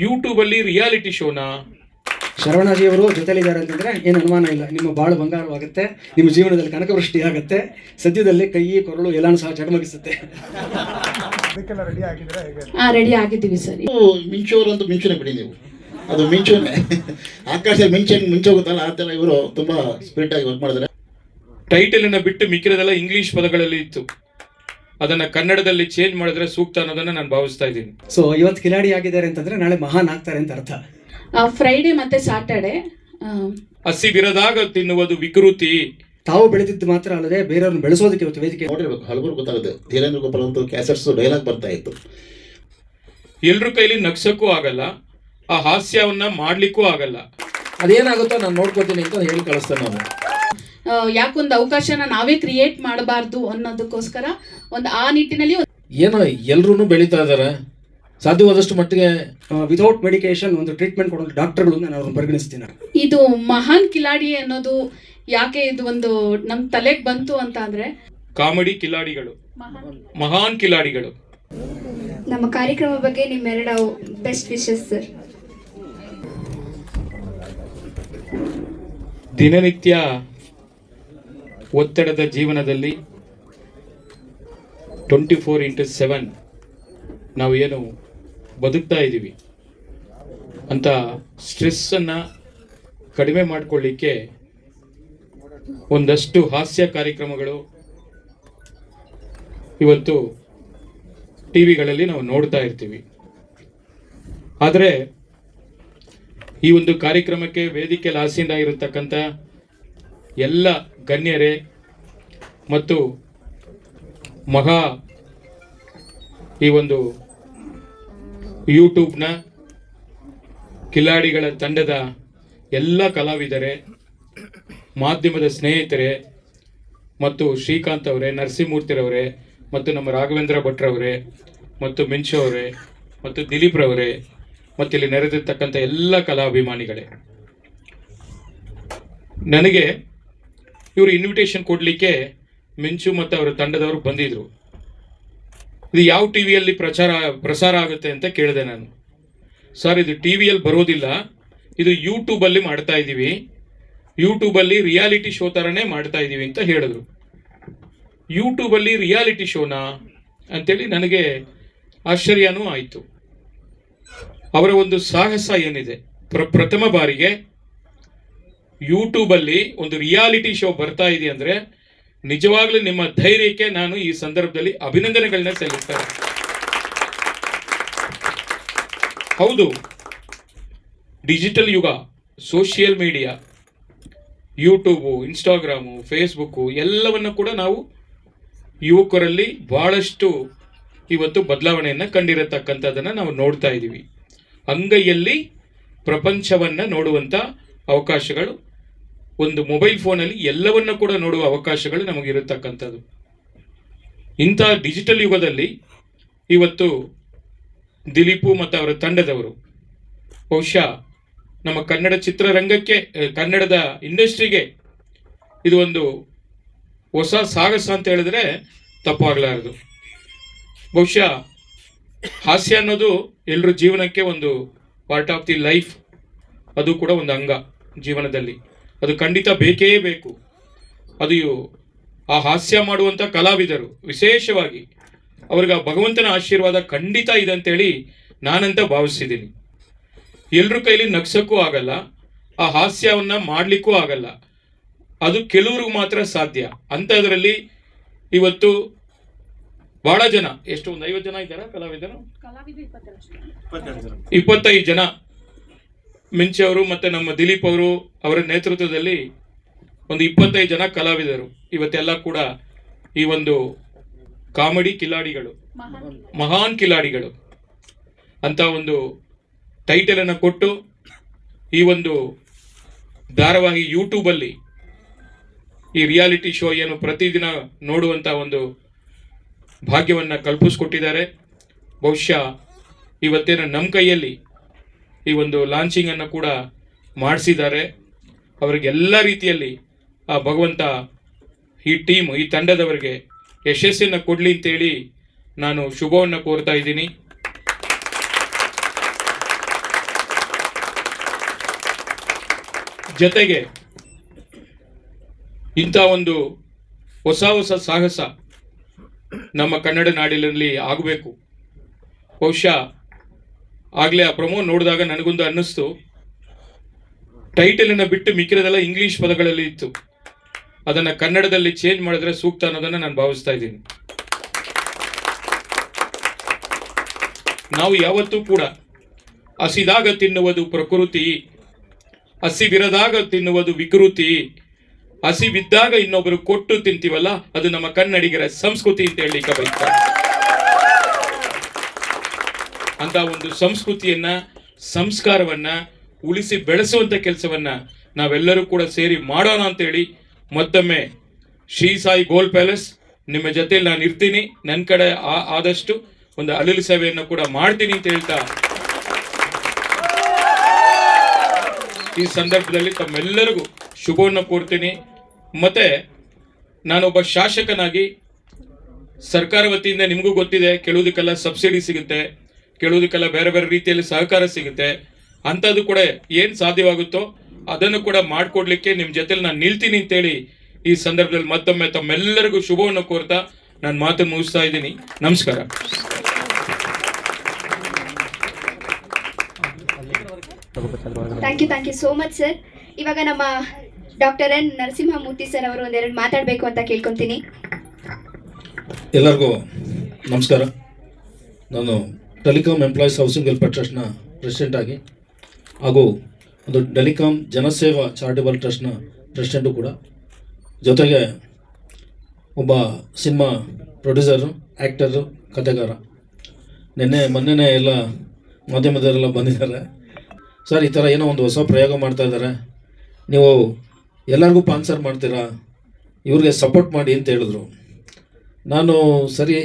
ಯೂಟ್ಯೂಬಲ್ಲಿ ರಿಯಾಲಿಟಿ ಶೋನಾ? ಶರವಣಾಜಿಯವರು ಜೊತೆಲಿದ್ದಾರೆ ಅಂತಂದ್ರೆ ಏನು ಅನುಮಾನ ಇಲ್ಲ, ನಿಮ್ಮ ಬಾಳು ಬಂಗಾರವಾಗುತ್ತೆ, ನಿಮ್ಮ ಜೀವನದಲ್ಲಿ ಕನಕವೃಷ್ಟಿ ಆಗುತ್ತೆ, ಸದ್ಯದಲ್ಲಿ ಕೈ ಕೊರಳು ಎಲ್ಲಾನು ಸಹ ಚಟಮಗಿಸುತ್ತೆ. ರೆಡಿ ಆಗಿದ್ದೀವಿ ಸರ್. ಮಿಂಚೋರು ಅಂತ ಮಿಂಚುನೆ ಬಿಡಿ ನೀವು, ಅದು ಮಿಂಚುನೆ ಆಕಾಶ ಮಿಂಚೋಗುತ್ತಲ್ಲ ಆ ಥರ ಇವರು ತುಂಬಾ ಸ್ಪೀಡ್ ಆಗಿ ವರ್ಕ್ ಮಾಡಿದ್ರೆ. ಟೈಟಲನ್ನು ಬಿಟ್ಟು ಮಿಕ್ಕಿರೋದೆಲ್ಲ ಇಂಗ್ಲಿಷ್ ಪದಗಳಲ್ಲಿ ಇತ್ತು, ಅದನ್ನ ಕನ್ನಡದಲ್ಲಿ ಚೇಂಜ್ ಮಾಡಿದ್ರೆ ಸೂಕ್ತ ಅನ್ನೋದನ್ನ ನಾನು ಭಾವಿಸ್ತಾ ಇದ್ದೀನಿ. ಸೊ ಇವತ್ತು ಕಿಲಾಡಿ ಆಗಿದ್ದಾರೆ ಅಂತಂದ್ರೆ ನಾಳೆ ಮಹಾನ್ ಆಗ್ತಾರೆ ಅಂತ ಅರ್ಥ. ಫ್ರೈಡೆ ಮತ್ತೆ ಸ್ಯಾಟರ್ಡೆ ಹಸಿ ಬಿರದಾಗ ತಿನ್ನುವುದು ವಿಕೃತಿ. ತಾವು ಬೆಳೆದಿದ್ದು ಮಾತ್ರ ಅಲ್ಲದೆ ಬೇರೆಯವ್ರನ್ನ ಬೆಳೆಸೋದಕ್ಕೆ ಇವತ್ತು ವೇದಿಕೆ ನೋಡಿರ್ಬೇಕು, ಹಲವರು ಗೊತ್ತಾಗುತ್ತೆ. ಧೀರೇಂದ್ರ ಗೋಪಾಲ್ ಅಂತ ಕ್ಯಾಸೆಟ್ಸ್ ಡೈಲಾಗ್ ಬರ್ತಾ ಇತ್ತು. ಎಲ್ರ ಕೈಲಿ ನಗ್ಸಕ್ಕೂ ಆಗಲ್ಲ, ಆ ಹಾಸ್ಯವನ್ನ ಮಾಡ್ಲಿಕ್ಕೂ ಆಗಲ್ಲ. ಅದೇನಾಗುತ್ತೋ ನಾನು ನೋಡ್ಕೋತೀನಿ ಅಂತ ಹೇಳಿ ಕಳಿಸ್ತೇನೆ ನಾನು. ಯಾಕೊಂದು ಅವಕಾಶನ ನಾವೇ ಕ್ರಿಯೇಟ್ ಮಾಡಬಾರ್ದು ಅನ್ನೋದಕ್ಕೋಸ್ಕರ ಒಂದು ಆ ನಿಟ್ಟಿನಲ್ಲಿ ಏನೋ ಎಲ್ರೂ ಬೆಳೀತಾ ಇದ್ದಾರೆ, ಸಾಧ್ಯವಾದಷ್ಟು ಮಟ್ಟಿಗೆ ವಿತೌಟ್ ಮೆಡಿಕೇಶನ್ ಒಂದು ಟ್ರೀಟ್ಮೆಂಟ್ ಕೊಡೋ ಡಾಕ್ಟರ್ಗಳು ನಾನು ಅವ್ರನ್ನ ಪರಿಗಣಿಸ್ತೀನಿ. ಇದು ಮಹಾನ್ ಕಿಲಾಡಿ ಅನ್ನೋದು ಯಾಕೆ ಇದು ಒಂದು ನಮ್ಮ ತಲೆಗೆ ಬಂತು ಅಂತ ಅಂದ್ರೆ, ಕಾಮಿಡಿ ಕಿಲಾಡಿಗಳು, ಮಹಾನ್ ಕಿಲಾಡಿಗಳು. ನಮ್ಮ ಕಾರ್ಯಕ್ರಮ ಬಗ್ಗೆ ನಿಮ್ಮೆರಡು ಬೆಸ್ಟ್ ವಿಶಸ್ ಸರ್. ದಿನನಿತ್ಯ ಒತ್ತಡದ ಜೀವನದಲ್ಲಿ 24x7 ನಾವು ಏನು ಬದುಕ್ತಾ ಇದ್ದೀವಿ ಅಂತ ಸ್ಟ್ರೆಸ್ಸನ್ನು ಕಡಿಮೆ ಮಾಡಿಕೊಳ್ಳಿಕ್ಕೆ ಒಂದಷ್ಟು ಹಾಸ್ಯ ಕಾರ್ಯಕ್ರಮಗಳು ಇವತ್ತು ಟಿ ವಿಗಳಲ್ಲಿ ನಾವು ನೋಡ್ತಾ ಇರ್ತೀವಿ. ಆದರೆ ಈ ಒಂದು ಕಾರ್ಯಕ್ರಮಕ್ಕೆ ವೇದಿಕೆಯಲ್ಲಿ ಆಸೀನರಾಗಿರತಕ್ಕಂಥ ಎಲ್ಲ ಗಣ್ಯರೇ ಮತ್ತು ಮಹಾ ಈ ಒಂದು ಯೂಟ್ಯೂಬ್ನ ಕಿಲಾಡಿಗಳ ತಂಡದ ಎಲ್ಲ ಕಲಾವಿದರೇ, ಮಾಧ್ಯಮದ ಸ್ನೇಹಿತರೇ ಮತ್ತು ಶ್ರೀಕಾಂತ್ ಅವರೇ, ನರಸಿಂಹಮೂರ್ತಿರವರೇ ಮತ್ತು ನಮ್ಮ ರಾಘವೇಂದ್ರ ಭಟ್ರವರೇ ಮತ್ತು ಮಿಂಚು ಅವರೇ ಮತ್ತು ದಿಲೀಪ್ ರವರೇ ಮತ್ತು ಇಲ್ಲಿ ನೆರೆದಿರ್ತಕ್ಕಂಥ ಎಲ್ಲ ಕಲಾಭಿಮಾನಿಗಳೇ, ನನಗೆ ಇವರು ಇನ್ವಿಟೇಷನ್ ಕೊಡಲಿಕ್ಕೆ ಮಿಂಚು ಮತ್ತು ಅವರ ತಂಡದವರು ಬಂದಿದ್ರು. ಇದು ಯಾವ ಟಿ ವಿಯಲ್ಲಿ ಪ್ರಸಾರ ಆಗುತ್ತೆ ಅಂತ ಕೇಳಿದೆ ನಾನು. ಸರ್, ಇದು ಟಿ ವಿಯಲ್ಲಿ ಬರೋದಿಲ್ಲ, ಇದು ಯೂಟ್ಯೂಬಲ್ಲಿ ಮಾಡ್ತಾ ಇದ್ದೀವಿ, ಯೂಟ್ಯೂಬಲ್ಲಿ ರಿಯಾಲಿಟಿ ಶೋ ಥರನೇ ಮಾಡ್ತಾ ಇದ್ದೀವಿ ಅಂತ ಹೇಳಿದ್ರು. ಯೂಟ್ಯೂಬಲ್ಲಿ ರಿಯಾಲಿಟಿ ಶೋನಾ ಅಂತೇಳಿ ನನಗೆ ಆಶ್ಚರ್ಯನೂ ಆಯಿತು. ಅವರ ಒಂದು ಸಾಹಸ ಏನಿದೆ, ಪ್ರಥಮ ಬಾರಿಗೆ ಯೂಟ್ಯೂಬಲ್ಲಿ ಒಂದು ರಿಯಾಲಿಟಿ ಶೋ ಬರ್ತಾ ಇದೆ ಅಂದರೆ ನಿಜವಾಗ್ಲೂ ನಿಮ್ಮ ಧೈರ್ಯಕ್ಕೆ ನಾನು ಈ ಸಂದರ್ಭದಲ್ಲಿ ಅಭಿನಂದನೆಗಳನ್ನ ಸಲ್ಲಿಸ್ತೇನೆ. ಹೌದು, ಡಿಜಿಟಲ್ ಯುಗ, social media, YouTube, Instagram, Facebook ಎಲ್ಲವನ್ನು ಕೂಡ ನಾವು ಯುವಕರಲ್ಲಿ ಬಹಳಷ್ಟು ಇವತ್ತು ಬದಲಾವಣೆಯನ್ನು ಕಂಡಿರತಕ್ಕಂಥದ್ದನ್ನು ನಾವು ನೋಡ್ತಾ ಇದ್ದೀವಿ. ಅಂಗೈಯಲ್ಲಿ ಪ್ರಪಂಚವನ್ನು ನೋಡುವಂಥ ಅವಕಾಶಗಳು, ಒಂದು ಮೊಬೈಲ್ ಫೋನಲ್ಲಿ ಎಲ್ಲವನ್ನ ಕೂಡ ನೋಡುವ ಅವಕಾಶಗಳು ನಮಗಿರತಕ್ಕಂಥದ್ದು. ಇಂಥ ಡಿಜಿಟಲ್ ಯುಗದಲ್ಲಿ ಇವತ್ತು ದಿಲೀಪು ಮತ್ತು ಅವರ ತಂಡದವರು ಬಹುಶಃ ನಮ್ಮ ಕನ್ನಡ ಚಿತ್ರರಂಗಕ್ಕೆ, ಕನ್ನಡದ ಇಂಡಸ್ಟ್ರಿಗೆ ಇದು ಒಂದು ಹೊಸ ಸಾಹಸ ಅಂತ ಹೇಳಿದ್ರೆ ತಪ್ಪಾಗಲಾರದು. ಬಹುಶಃ ಹಾಸ್ಯ ಅನ್ನೋದು ಎಲ್ಲರ ಜೀವನಕ್ಕೆ ಒಂದು ಪಾರ್ಟ್ ಆಫ್ ದಿ ಲೈಫ್, ಅದು ಕೂಡ ಒಂದು ಅಂಗ ಜೀವನದಲ್ಲಿ, ಅದು ಖಂಡಿತ ಬೇಕೇ ಬೇಕು. ಅದು ಆ ಹಾಸ್ಯ ಮಾಡುವಂಥ ಕಲಾವಿದರು ವಿಶೇಷವಾಗಿ ಅವ್ರಿಗೆ ಆ ಭಗವಂತನ ಆಶೀರ್ವಾದ ಖಂಡಿತ ಇದೆ ಅಂತೇಳಿ ನಾನಂತ ಭಾವಿಸಿದ್ದೀನಿ. ಎಲ್ಲರ ಕೈಲಿ ನಗ್ಸಕ್ಕೂ ಆಗಲ್ಲ, ಆ ಹಾಸ್ಯವನ್ನು ಮಾಡಲಿಕ್ಕೂ ಆಗಲ್ಲ, ಅದು ಕೆಲವ್ರಿಗೆ ಮಾತ್ರ ಸಾಧ್ಯ. ಅಂಥದ್ರಲ್ಲಿ ಇವತ್ತು ಬಹಳ ಜನ, ಎಷ್ಟು ಒಂದು 50 ಜನ ಇದ್ದಾರಾ ಕಲಾವಿದರು? 25 ಜನ ಮಿಂಚು ಅವರು ಮತ್ತು ನಮ್ಮ ದಿಲೀಪ್ ಅವರು ಅವರ ನೇತೃತ್ವದಲ್ಲಿ ಒಂದು 25 ಜನ ಕಲಾವಿದರು ಇವತ್ತೆಲ್ಲ ಕೂಡ ಈ ಒಂದು ಕಾಮಿಡಿ ಕಿಲಾಡಿಗಳು, ಮಹಾನ್ ಕಿಲಾಡಿಗಳು ಅಂತ ಒಂದು ಟೈಟಲನ್ನು ಕೊಟ್ಟು ಈ ಒಂದು ಧಾರಾವಾಹಿ ಯೂಟ್ಯೂಬಲ್ಲಿ ಈ ರಿಯಾಲಿಟಿ ಶೋ ಏನು ಪ್ರತಿದಿನ ನೋಡುವಂಥ ಒಂದು ಭಾಗ್ಯವನ್ನು ಕಲ್ಪಿಸ್ಕೊಟ್ಟಿದ್ದಾರೆ. ಬಹುಶಃ ಇವತ್ತೇನು ನಮ್ಮ ಕೈಯಲ್ಲಿ ಈ ಒಂದು ಲಾಂಚಿಂಗನ್ನು ಕೂಡ ಮಾಡಿಸಿದ್ದಾರೆ. ಅವರಿಗೆಲ್ಲ ರೀತಿಯಲ್ಲಿ ಆ ಭಗವಂತ ಈ ಟೀಮ್, ಈ ತಂಡದವರಿಗೆ ಯಶಸ್ಸನ್ನು ಕೊಡಲಿ ಅಂತೇಳಿ ನಾನು ಶುಭವನ್ನು ಕೋರ್ತಾ ಇದ್ದೀನಿ. ಜೊತೆಗೆ ಇಂಥ ಒಂದು ಹೊಸ ಹೊಸ ಸಾಹಸ ನಮ್ಮ ಕನ್ನಡ ನಾಡಿನಲ್ಲಿ ಆಗಬೇಕು. ಬಹುಶಃ ಆಗಲೇ ಆ ಪ್ರಮೋ ನೋಡಿದಾಗ ನನಗೊಂದು ಅನ್ನಿಸ್ತು, ಟೈಟಲನ್ನು ಬಿಟ್ಟು ಮಿಕ್ಕಿರೋದೆಲ್ಲ ಇಂಗ್ಲಿಷ್ ಪದಗಳಲ್ಲಿ ಇತ್ತು, ಅದನ್ನು ಕನ್ನಡದಲ್ಲಿ ಚೇಂಜ್ ಮಾಡಿದ್ರೆ ಸೂಕ್ತ ಅನ್ನೋದನ್ನು ನಾನು ಭಾವಿಸ್ತಾ ಇದ್ದೀನಿ. ನಾವು ಯಾವತ್ತೂ ಕೂಡ ಹಸಿದಾಗ ತಿನ್ನುವುದು ಪ್ರಕೃತಿ, ಹಸಿವಿರದಾಗ ತಿನ್ನುವುದು ವಿಕೃತಿ, ಹಸಿವಿದ್ದಾಗ ಇನ್ನೊಬ್ಬರು ಕೊಟ್ಟು ತಿಂತೀವಲ್ಲ ಅದು ನಮ್ಮ ಕನ್ನಡಿಗರ ಸಂಸ್ಕೃತಿ ಅಂತ ಹೇಳಲಿಕ್ಕೆ ಬಯಸ್ತಾರೆ. ಅಂತ ಒಂದು ಸಂಸ್ಕೃತಿಯನ್ನ, ಸಂಸ್ಕಾರವನ್ನ ಉಳಿಸಿ ಬೆಳೆಸುವಂತ ಕೆಲಸವನ್ನ ನಾವೆಲ್ಲರೂ ಕೂಡ ಸೇರಿ ಮಾಡೋಣ ಅಂತೇಳಿ ಮತ್ತೊಮ್ಮೆ ಶ್ರೀ ಸಾಯಿ ಗೋಲ್ಡ್ ಪ್ಯಾಲೇಸ್ ನಿಮ್ಮ ಜೊತೆಯಲ್ಲಿ ನಾನು ಇರ್ತೀನಿ, ನನ್ನ ಕಡೆ ಆದಷ್ಟು ಒಂದು ಅಳಿಲು ಸೇವೆಯನ್ನು ಕೂಡ ಮಾಡ್ತೀನಿ ಅಂತ ಹೇಳ್ತಾ ಈ ಸಂದರ್ಭದಲ್ಲಿ ತಮ್ಮೆಲ್ಲರಿಗೂ ಶುಭವನ್ನು ಕೋರ್ತೀನಿ. ಮತ್ತೆ ನಾನೊಬ್ಬ ಶಾಸಕನಾಗಿ ಸರ್ಕಾರ ವತಿಯಿಂದ ನಿಮಗೂ ಗೊತ್ತಿದೆ, ಕೆಲವುದಕ್ಕೆಲ್ಲ ಸಬ್ಸಿಡಿ ಸಿಗುತ್ತೆ, ಕೆಲವುದಕ್ಕೆಲ್ಲ ಬೇರೆ ಬೇರೆ ರೀತಿಯಲ್ಲಿ ಸಹಕಾರ ಸಿಗುತ್ತೆ. ಅಂಥದ್ದು ಕೂಡ ಏನು ಸಾಧ್ಯವಾಗುತ್ತೋ ಅದನ್ನು ಕೂಡ ಮಾಡಿಕೊಡ್ಲಿಕ್ಕೆ ನಿಮ್ಮ ಜೊತೆಲಿ ನಾನು ನಿಲ್ತೀನಿ ಅಂತೇಳಿ ಈ ಸಂದರ್ಭದಲ್ಲಿ ಮತ್ತೊಮ್ಮೆ ತಮ್ಮೆಲ್ಲರಿಗೂ ಶುಭವನ್ನು ಕೋರ್ತಾ ನಾನು ಮಾತನ್ನು ಮುಗಿಸ್ತಾ ಇದ್ದೀನಿ. ನಮಸ್ಕಾರ. Thank you so much sir. ಇವಾಗ ನಮ್ಮ ಡಾಕ್ಟರ್ ಎನ್ ನರಸಿಂಹಮೂರ್ತಿ ಸರ್ ಅವರು ಒಂದೆರಡು ಮಾತಾಡಬೇಕು ಅಂತ ಕೇಳ್ಕೊತೀನಿ. ಎಲ್ಲರಿಗೂ ನಮಸ್ಕಾರ. ನಾನು ಟೆಲಿಕಾಂ ಎಂಪ್ಲಾಯೀಸ್ ಹೌಸಿಂಗ್ ವೆಲ್ಫೇರ್ ಟ್ರಸ್ಟ್ನ ಪ್ರೆಸಿಡೆಂಟ್ ಆಗಿ ಹಾಗೂ ಒಂದು ಟೆಲಿಕಾಂ ಜನಸೇವಾ ಚಾರಿಟಬಲ್ ಟ್ರಸ್ಟ್ನ ಪ್ರೆಸಿಡೆಂಟು ಕೂಡ, ಜೊತೆಗೆ ಒಬ್ಬ ಸಿನಿಮಾ ಪ್ರೊಡ್ಯೂಸರು, ಆ್ಯಕ್ಟರು, ಕಥೆಗಾರ. ಮೊನ್ನೆನೇ ಎಲ್ಲ ಮಾಧ್ಯಮದವರೆಲ್ಲ ಬಂದಿದ್ದಾರೆ. ಸರ್, ಈ ಥರ ಏನೋ ಒಂದು ಹೊಸ ಪ್ರಯೋಗ ಮಾಡ್ತಾ ಇದ್ದಾರೆ, ನೀವು ಎಲ್ಲರಿಗೂ ಸ್ಪಾನ್ಸರ್ ಮಾಡ್ತೀರಾ, ಇವ್ರಿಗೆ ಸಪೋರ್ಟ್ ಮಾಡಿ ಅಂತ ಹೇಳಿದ್ರು. ನಾನು ಸರಿ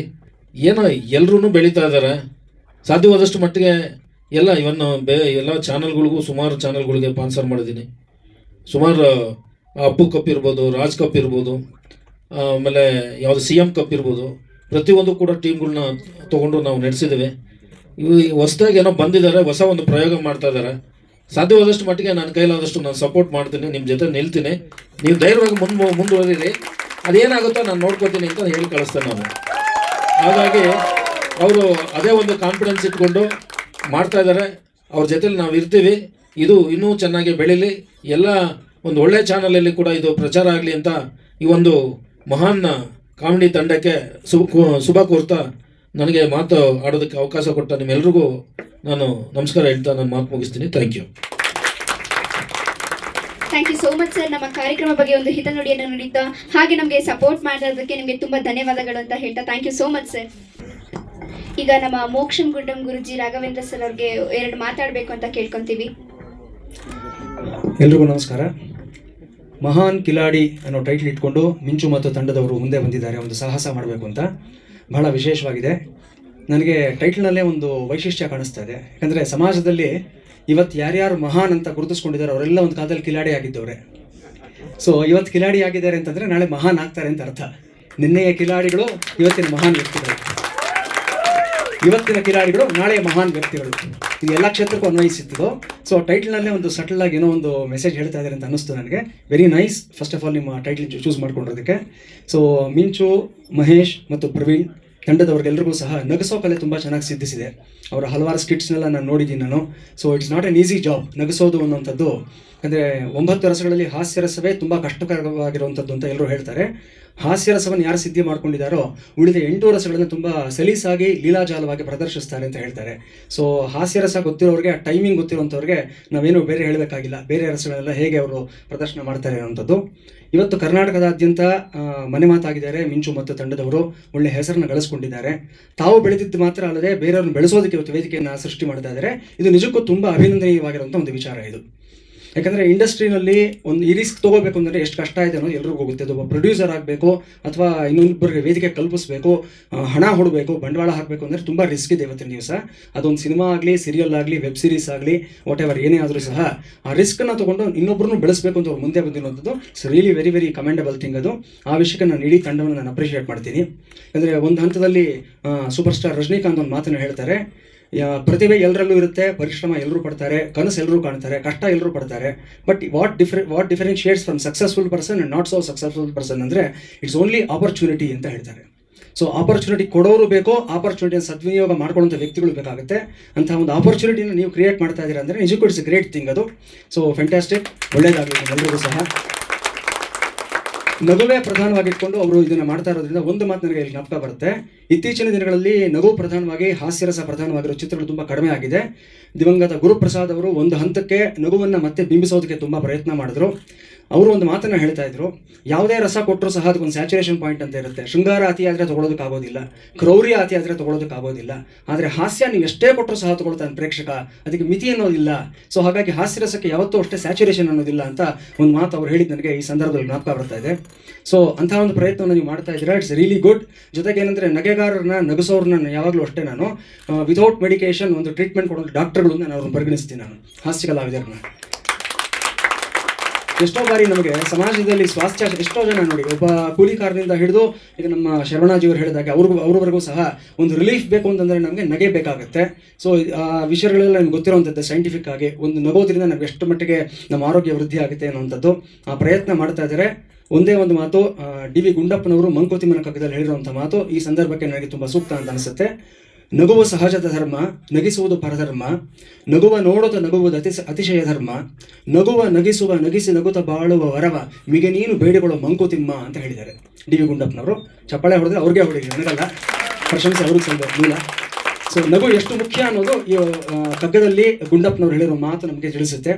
ಏನೋ ಎಲ್ಲರೂ ಬೆಳೀತಾ ಇದ್ದಾರೆ, ಸಾಧ್ಯವಾದಷ್ಟು ಮಟ್ಟಿಗೆ ಎಲ್ಲ ಎಲ್ಲ ಚಾನಲ್ಗಳಿಗೂ, ಸುಮಾರು ಚಾನಲ್ಗಳಿಗೆ ಸ್ಪಾನ್ಸರ್ ಮಾಡಿದ್ದೀನಿ. ಸುಮಾರು ಅಪ್ಪು ಕಪ್ ಇರ್ಬೋದು, ರಾಜ್ ಕಪ್ ಇರ್ಬೋದು, ಆಮೇಲೆ ಯಾವುದು CM ಕಪ್ ಇರ್ಬೋದು, ಪ್ರತಿಯೊಂದು ಕೂಡ ಟೀಮ್ಗಳನ್ನ ತೊಗೊಂಡು ನಾವು ನಡೆಸಿದ್ದೀವಿ. ಇವು ಹೊಸದಾಗಿ ಏನೋ ಬಂದಿದ್ದಾರೆ, ಹೊಸ ಒಂದು ಪ್ರಯೋಗ ಮಾಡ್ತಾ ಇದ್ದಾರೆ. ಸಾಧ್ಯವಾದಷ್ಟು ಮಟ್ಟಿಗೆ ನನ್ನ ಕೈಲಾದಷ್ಟು ನಾನು ಸಪೋರ್ಟ್ ಮಾಡ್ತೀನಿ, ನಿಮ್ಮ ಜೊತೆ ನಿಲ್ತೀನಿ. ನೀವು ಧೈರ್ಯವಾಗಿ ಮುಂದುವರಿರಿ, ಅದೇನಾಗುತ್ತೋ ನಾನು ನೋಡ್ಕೋತೀನಿ ಅಂತ ಹೇಳಿ ಕಳಿಸ್ತೇನೆ ನಾನು. ಹಾಗಾಗಿ ಅವರು ಅದೇ ಒಂದು ಕಾನ್ಫಿಡೆನ್ಸ್ ಇಟ್ಕೊಂಡು ಮಾಡ್ತಾ ಇದ್ದಾರೆ. ಅವ್ರ ಜೊತೆಲಿ ನಾವು ಇರ್ತೀವಿ. ಇದು ಇನ್ನೂ ಚೆನ್ನಾಗಿ ಬೆಳೀಲಿ, ಎಲ್ಲ ಒಂದು ಒಳ್ಳೆ ಚಾನಲಲ್ಲಿ ಕೂಡ ಇದು ಪ್ರಚಾರ ಆಗಲಿ ಅಂತ ಈ ಒಂದು ಮಹಾನ್ ಕಾಮಿಡಿ ತಂಡಕ್ಕೆ ಶುಭ ಕೋರ್ತಾ ನನಗೆ ಮಾತು ಆಡೋದಕ್ಕೆ ಅವಕಾಶ ಕೊಟ್ಟ ನಿಮ್ಮೆಲ್ರಿಗೂ ನಾನು ನಮಸ್ಕಾರ ಹೇಳ್ತಾ ನಾನು ಮಾತು ಮುಗಿಸ್ತೀನಿ. Thank you so much sir. ನಮ್ಮ ಕಾರ್ಯಕ್ರಮ ಬಗ್ಗೆ ಒಂದು ಹಿತನುಡಿಯನ್ನು ನುಡಿತಾ ಹಾಗೆ ನಮಗೆ ಸಪೋರ್ಟ್ ಮಾಡೋದಕ್ಕೆ ನಿಮಗೆ ತುಂಬ ಧನ್ಯವಾದಗಳು ಅಂತ ಹೇಳ್ತಾ thank you so much sir. ಈಗ ನಮ್ಮ ಮೋಕ್ಷಂ ಗುಡ್ಡಂ ಗುರುಜಿ ರಾಘವೇಂದ್ರ ಸರ್ ಅವ್ರಿಗೆ ಎರಡು ಮಾತಾಡಬೇಕು ಅಂತ ಕೇಳ್ಕೊತೀವಿ. ಎಲ್ರಿಗೂ ನಮಸ್ಕಾರ. ಮಹಾನ್ ಕಿಲಾಡಿ ಅನ್ನೋ ಟೈಟ್ಲ್ ಇಟ್ಕೊಂಡು ಮಿಂಚು ಮತ್ತು ತಂಡದವರು ಮುಂದೆ ಬಂದಿದ್ದಾರೆ ಒಂದು ಸಾಹಸ ಮಾಡಬೇಕು ಅಂತ. ಬಹಳ ವಿಶೇಷವಾಗಿದೆ. ನನಗೆ ಟೈಟ್ಲ್ನಲ್ಲೇ ಒಂದು ವೈಶಿಷ್ಟ್ಯ ಕಾಣಿಸ್ತಾ ಇದೆ. ಯಾಕಂದರೆ ಸಮಾಜದಲ್ಲಿ ಇವತ್ತು ಯಾರ್ಯಾರು ಮಹಾನ್ ಅಂತ ಗುರುತಿಸ್ಕೊಂಡಿದ್ದಾರೆ ಅವರೆಲ್ಲ ಒಂದು ಕಾಲದಲ್ಲಿ ಕಿಲಾಡಿ ಆಗಿದ್ದವ್ರೆ. ಸೊ ಇವತ್ತು ಕಿಲಾಡಿ ಆಗಿದ್ದಾರೆ ಅಂತಂದರೆ ನಾಳೆ ಮಹಾನ್ ಆಗ್ತಾರೆ ಅಂತ ಅರ್ಥ. ನಿನ್ನೆಯ ಕಿಲಾಡಿಗಳು ಇವತ್ತಿನ ಮಹಾನ್ ವ್ಯಕ್ತಿಗಳು, ಇವತ್ತಿನ ಕಿಲಾಡಿಗಳು ನಾಳೆಯ ಮಹಾನ್ ವ್ಯಕ್ತಿಗಳು. ಇದು ಎಲ್ಲ ಕ್ಷೇತ್ರಕ್ಕೂ ಅನ್ವಯಿಸುತ್ತದೋ. ಸೊ ಟೈಟ್ಲ್ನಲ್ಲೇ ಒಂದು ಸಟಲ್ ಆಗಿ ಏನೋ ಒಂದು ಮೆಸೇಜ್ ಹೇಳ್ತಾ ಇದ್ದಾರೆ ಅಂತ ಅನ್ನಿಸ್ತು ನನಗೆ. Very nice. First of all ನಿಮ್ಮ ಟೈಟ್ಲ್ ಚೂಸ್ ಮಾಡ್ಕೊಂಡಿರೋದಕ್ಕೆ. ಸೊ ಮಿಂಚು, ಮಹೇಶ್ ಮತ್ತು ಪ್ರವೀಣ್ ತಂಡದವ್ರಿಗೆಲ್ರಿಗೂ ಸಹ ನಗಿಸೋ ಕಲೆ ತುಂಬ ಚೆನ್ನಾಗಿ ಸಿದ್ಧಿಸಿದೆ. ಅವರ ಹಲವಾರು ಸ್ಕಿಟ್ಸ್ನೆಲ್ಲ ನಾನು ನೋಡಿದ್ದೀನಿ ನಾನು. So it's not an easy job ನಗಿಸೋದು ಅನ್ನೋಂಥದ್ದು. ಅಂದರೆ 9 ರಸಗಳಲ್ಲಿ ಹಾಸ್ಯರಸವೇ ತುಂಬ ಕಷ್ಟಕರವಾಗಿರುವಂಥದ್ದು ಅಂತ ಎಲ್ಲರೂ ಹೇಳ್ತಾರೆ. ಹಾಸ್ಯರಸವನ್ನು ಯಾರು ಸಿದ್ಧಿ ಮಾಡ್ಕೊಂಡಿದ್ದಾರೋ ಉಳಿದ 8 ರಸಗಳನ್ನು ತುಂಬ ಸಲೀಸಾಗಿ ಲೀಲಾಜಾಲವಾಗಿ ಪ್ರದರ್ಶಿಸ್ತಾರೆ ಅಂತ ಹೇಳ್ತಾರೆ. ಸೊ ಹಾಸ್ಯರಸ ಗೊತ್ತಿರೋರಿಗೆ, ಆ ಟೈಮಿಂಗ್ ಗೊತ್ತಿರೋಂಥವ್ರಿಗೆ ನಾವೇನು ಬೇರೆ ಹೇಳಬೇಕಾಗಿಲ್ಲ, ಬೇರೆ ರಸಗಳೆಲ್ಲ ಹೇಗೆ ಅವರು ಪ್ರದರ್ಶನ ಮಾಡ್ತಾರೆ ಅನ್ನೋಂಥದ್ದು. ಇವತ್ತು ಕರ್ನಾಟಕದಾದ್ಯಂತ ಮನೆ ಮಾತಾಗಿದ್ದಾರೆ ಮಿಂಚು ಮತ್ತು ತಂಡದವರು. ಒಳ್ಳೆ ಹೆಸರನ್ನು ಗಳಿಸ್ಕೊಂಡಿದ್ದಾರೆ. ತಾವು ಬೆಳೆದಿದ್ದು ಮಾತ್ರ ಅಲ್ಲದೆ ಬೇರೆಯವ್ರನ್ನ ಬೆಳೆಸೋದಕ್ಕೆ ಇವತ್ತು ವೇದಿಕೆಯನ್ನು ಸೃಷ್ಟಿ ಮಾಡ್ತಾ ಇದ್ದಾರೆ. ಇದು ನಿಜಕ್ಕೂ ತುಂಬ ಅಭಿನಂದನೀಯವಾಗಿರುವಂಥ ಒಂದು ವಿಚಾರ ಇದು. ಯಾಕಂದರೆ ಇಂಡಸ್ಟ್ರಿನಲ್ಲಿ ಒಂದು ಈ ರಿಸ್ಕ್ ತೊಗೋಬೇಕು ಅಂದರೆ ಎಷ್ಟು ಕಷ್ಟ ಇದೆ ಅನ್ನೋದು ಎಲ್ರಿಗೂ ಹೋಗುತ್ತೆ. ಅದು ಒಬ್ಬ ಪ್ರೊಡ್ಯೂಸರ್ ಆಗಬೇಕು ಅಥವಾ ಇನ್ನೊಬ್ಬರಿಗೆ ವೇದಿಕೆ ಕಲ್ಪಿಸಬೇಕು, ಹಣ ಹೊಡಬೇಕು, ಬಂಡವಾಳ ಹಾಕಬೇಕು ಅಂದರೆ ತುಂಬ ರಿಸ್ಕ್ ಇದೆ ಇವತ್ತಿನ ದಿವಸ. ಅದೊಂದು ಸಿನಿಮಾ ಆಗಲಿ, ಸೀರಿಯಲ್ ಆಗಲಿ, ವೆಬ್ ಸೀರೀಸ್ ಆಗಲಿ, ವಾಟ್ ಎವರ್ ಏನೇ ಆದರೂ ಸಹ ಆ ರಿಸ್ಕನ್ನು ತೊಗೊಂಡು ಇನ್ನೊಬ್ಬರನ್ನು ಬೆಳೆಸಬೇಕು ಅಂತ ಅವ್ರು ಮುಂದೆ ಬಂದಿರುವಂಥದ್ದು it's really very very commendable thing ಅದು. ಆ ವಿಷಯಕ್ಕೆ ನಾನು ಇಡೀ ತಂಡವನ್ನು ನಾನು ಅಪ್ರಿಷಿಯೇಟ್ ಮಾಡ್ತೀನಿ. ಅಂದರೆ ಒಂದು ಹಂತದಲ್ಲಿ ಸೂಪರ್ ಸ್ಟಾರ್ ರಜನಿಕಾಂತ್ ಒಂದು ಮಾತನ್ನು ಹೇಳ್ತಾರೆ, ಪ್ರತಿಭೆ ಎಲ್ಲರಲ್ಲೂ ಇರುತ್ತೆ, ಪರಿಶ್ರಮ ಎಲ್ಲರೂ ಪಡ್ತಾರೆ, ಕನಸು ಎಲ್ಲರೂ ಕಾಣ್ತಾರೆ, ಕಷ್ಟ ಎಲ್ಲರೂ ಪಡ್ತಾರೆ. But what differentiates from successful person and not so successful person ಅಂದರೆ ಇಟ್ಸ್ ಓನ್ಲಿ ಆಪರ್ಚುನಿಟಿ ಅಂತ ಹೇಳ್ತಾರೆ. ಸೊ ಆಪರ್ಚುನಿಟಿ ಕೊಡೋರು ಬೇಕು, ಆಪರ್ಚುನಿಟಿಯನ್ನು ಸದ್ವಿನಿಯೋಗ ಮಾಡ್ಕೊಳ್ಳೋಂಥ ವ್ಯಕ್ತಿಗಳು ಬೇಕಾಗುತ್ತೆ. ಅಂಥ ಒಂದು ಆಪರ್ಚುನಿಟಿನ ನೀವು ಕ್ರಿಯೇಟ್ ಮಾಡ್ತಾ ಇದ್ದೀರಾ ಅಂದರೆ ನಿಜಕ್ಕೂ ಇಟ್ಸ್ ಗ್ರೇಟ್ ಥಿಂಗ್ ಅದು. ಸೊ ಫ್ಯಾಂಟಾಸ್ಟಿಕ್, ಒಳ್ಳೇದಾಗಲಿ ಎಲ್ಲರಿಗೂ ಸಹ. ನಗುವೇ ಪ್ರಧಾನವಾಗಿಟ್ಕೊಂಡು ಅವರು ಇದನ್ನು ಮಾಡ್ತಾ ಇರೋದ್ರಿಂದ ಒಂದು ಮಾತು ನನಗೆ ಇಲ್ಲಿ ಜ್ಞಾಪಕ ಬರುತ್ತೆ. ಇತ್ತೀಚಿನ ದಿನಗಳಲ್ಲಿ ನಗು ಪ್ರಧಾನವಾಗಿ, ಹಾಸ್ಯರಸ ಪ್ರಧಾನವಾಗಿರೋ ಚಿತ್ರಗಳು ತುಂಬ ಕಡಿಮೆ ಆಗಿದೆ. ದಿವಂಗತ ಗುರುಪ್ರಸಾದ್ ಅವರು ಒಂದು ಹಂತಕ್ಕೆ ನಗುವನ್ನು ಮತ್ತೆ ಬಿಂಬಿಸೋದಕ್ಕೆ ತುಂಬ ಪ್ರಯತ್ನ ಮಾಡಿದ್ರು. ಅವರು ಒಂದು ಮಾತನ್ನು ಹೇಳ್ತಾ ಇದ್ರು, ಯಾವುದೇ ರಸ ಕೊಟ್ಟರು ಸಹ ಅದಕ್ಕೊಂದು ಸ್ಯಾಚುರೇಷನ್ ಪಾಯಿಂಟ್ ಅಂತ ಇರುತ್ತೆ. ಶೃಂಗಾರ ಅತಿ ಆದರೆ ತೊಗೊಳೋದಕ್ಕಾಗೋದಿಲ್ಲ, ಕ್ರೌರ್ಯ ಅತಿ ಆದರೆ ತೊಗೊಳೋದಕ್ಕಾಗೋದಿಲ್ಲ. ಆದರೆ ಹಾಸ್ಯ ನೀವು ಎಷ್ಟೇ ಕೊಟ್ಟರು ಸಹ ತೊಗೊಳ್ತಾನೆ ಪ್ರೇಕ್ಷಕ, ಅದಕ್ಕೆ ಮಿತಿ ಅನ್ನೋದಿಲ್ಲ. ಸೊ ಹಾಗಾಗಿ ಹಾಸ್ಯರಸಕ್ಕೆ ಯಾವತ್ತೂ ಅಷ್ಟೇ ಸ್ಯಾಚುರೇಷನ್ ಅನ್ನೋದಿಲ್ಲ ಅಂತ ಒಂದು ಮಾತು ಅವ್ರು ಹೇಳಿದ್ದು ನನಗೆ ಈ ಸಂದರ್ಭದಲ್ಲಿ ಜ್ಞಾಪಕ ಬರ್ತಾ ಇದೆ. ಸೊ ಅಂಥ ಒಂದು ಪ್ರಯತ್ನವನ್ನು ನೀವು ಮಾಡ್ತಾ ಇದ್ದೀರಾ, ಇಟ್ಸ್ ರಿಯಲಿ ಗುಡ್. ಜೊತೆಗೆ ಏನಂದರೆ ನಗೆಗಾರರನ್ನ, ನಗಿಸೋರನ್ನ ಯಾವಾಗಲೂ ಅಷ್ಟೇ ನಾನು ವಿತೌಟ್ ಮೆಡಿಕೇಶನ್ ಒಂದು ಟ್ರೀಟ್ಮೆಂಟ್ ಕೊಡೋ ಡಾಕ್ಟರ್ಗಳನ್ನ ನಾನು ಅವ್ರನ್ನ ಪರಿಗಣಿಸ್ತೀನಿ. ನಾನು ಹಾಸ್ಯ ಕಲಾವಿದರನ್ನ ಎಷ್ಟೋ ಬಾರಿ ನಮಗೆ ಸಮಾಜದಲ್ಲಿ ಸ್ವಾಸ್ಥ್ಯ, ಎಷ್ಟೋ ಜನ ನೋಡಿ, ಒಬ್ಬ ಕೂಲಿಕಾರನಿಂದ ಹಿಡಿದು ಈಗ ನಮ್ಮ ಶರವಣಾಜಿಯವರು ಹೇಳಿದಾಗ ಅವ್ರವರೆಗೂ ಸಹ ಒಂದು ರಿಲೀಫ್ ಬೇಕು ಅಂತಂದರೆ ನಮಗೆ ನಗೆ ಬೇಕಾಗುತ್ತೆ. ಸೊ ಆ ವಿಷಯಗಳೆಲ್ಲ ನಿಮ್ಗೆ ಗೊತ್ತಿರೋವಂಥದ್ದು ಸೈಂಟಿಫಿಕ್ ಆಗಿ, ಒಂದು ನಗೋದ್ರಿಂದ ನಮ್ಗೆ ಎಷ್ಟು ಮಟ್ಟಿಗೆ ನಮ್ಮ ಆರೋಗ್ಯ ವೃದ್ಧಿ ಆಗುತ್ತೆ ಅನ್ನೋವಂಥದ್ದು ಆ ಪ್ರಯತ್ನ ಮಾಡ್ತಾ ಇದ್ದಾರೆ. ಒಂದೇ ಒಂದು ಮಾತು, ಡಿ ವಿ ಗುಂಡಪ್ಪನವರು ಮಂಕುತಿಮ್ಮನ ಕಗ್ಗದಲ್ಲಿ ಹೇಳಿರುವಂಥ ಮಾತು ಈ ಸಂದರ್ಭಕ್ಕೆ ನನಗೆ ತುಂಬ ಸೂಕ್ತ ಅಂತ ಅನಿಸುತ್ತೆ. ನಗುವ ಸಹಜದ ಧರ್ಮ, ನಗಿಸುವುದು ಪರಧರ್ಮ, ನಗುವ ನೋಡುತ್ತ ನಗುವುದು ಅತಿಶಯ ಧರ್ಮ, ನಗುವ ನಗಿಸುವ ನಗಿಸಿ ನಗುತ್ತ ಬಾಳುವ ವರವ ಮಿಗೆ ನೀನು ಬೇಡಿಕೊಳ್ಳೋ ಮಂಕುತಿಮ್ಮ ಅಂತ ಹೇಳಿದ್ದಾರೆ ಡಿ ವಿ ಗುಂಡಪ್ಪನವರು. ಚಪ್ಪಾಳೆ ಹೊಡೆದ್ರೆ ಅವ್ರಿಗೆ ಹೊಡಿರಿ, ನನಗಲ್ಲ, ಪ್ರಶಂಸೆ ಅವ್ರಿಗೆ ಸಲ್ಲಬೇಕು ಮೂಲ. ಸೊ ನಗು ಎಷ್ಟು ಮುಖ್ಯ ಅನ್ನೋದು ಈ ಕಗ್ಗದಲ್ಲಿ ಗುಂಡಪ್ಪನವ್ರು ಹೇಳಿರೋ ಮಾತು ನಮಗೆ ತಿಳಿಸುತ್ತೆ.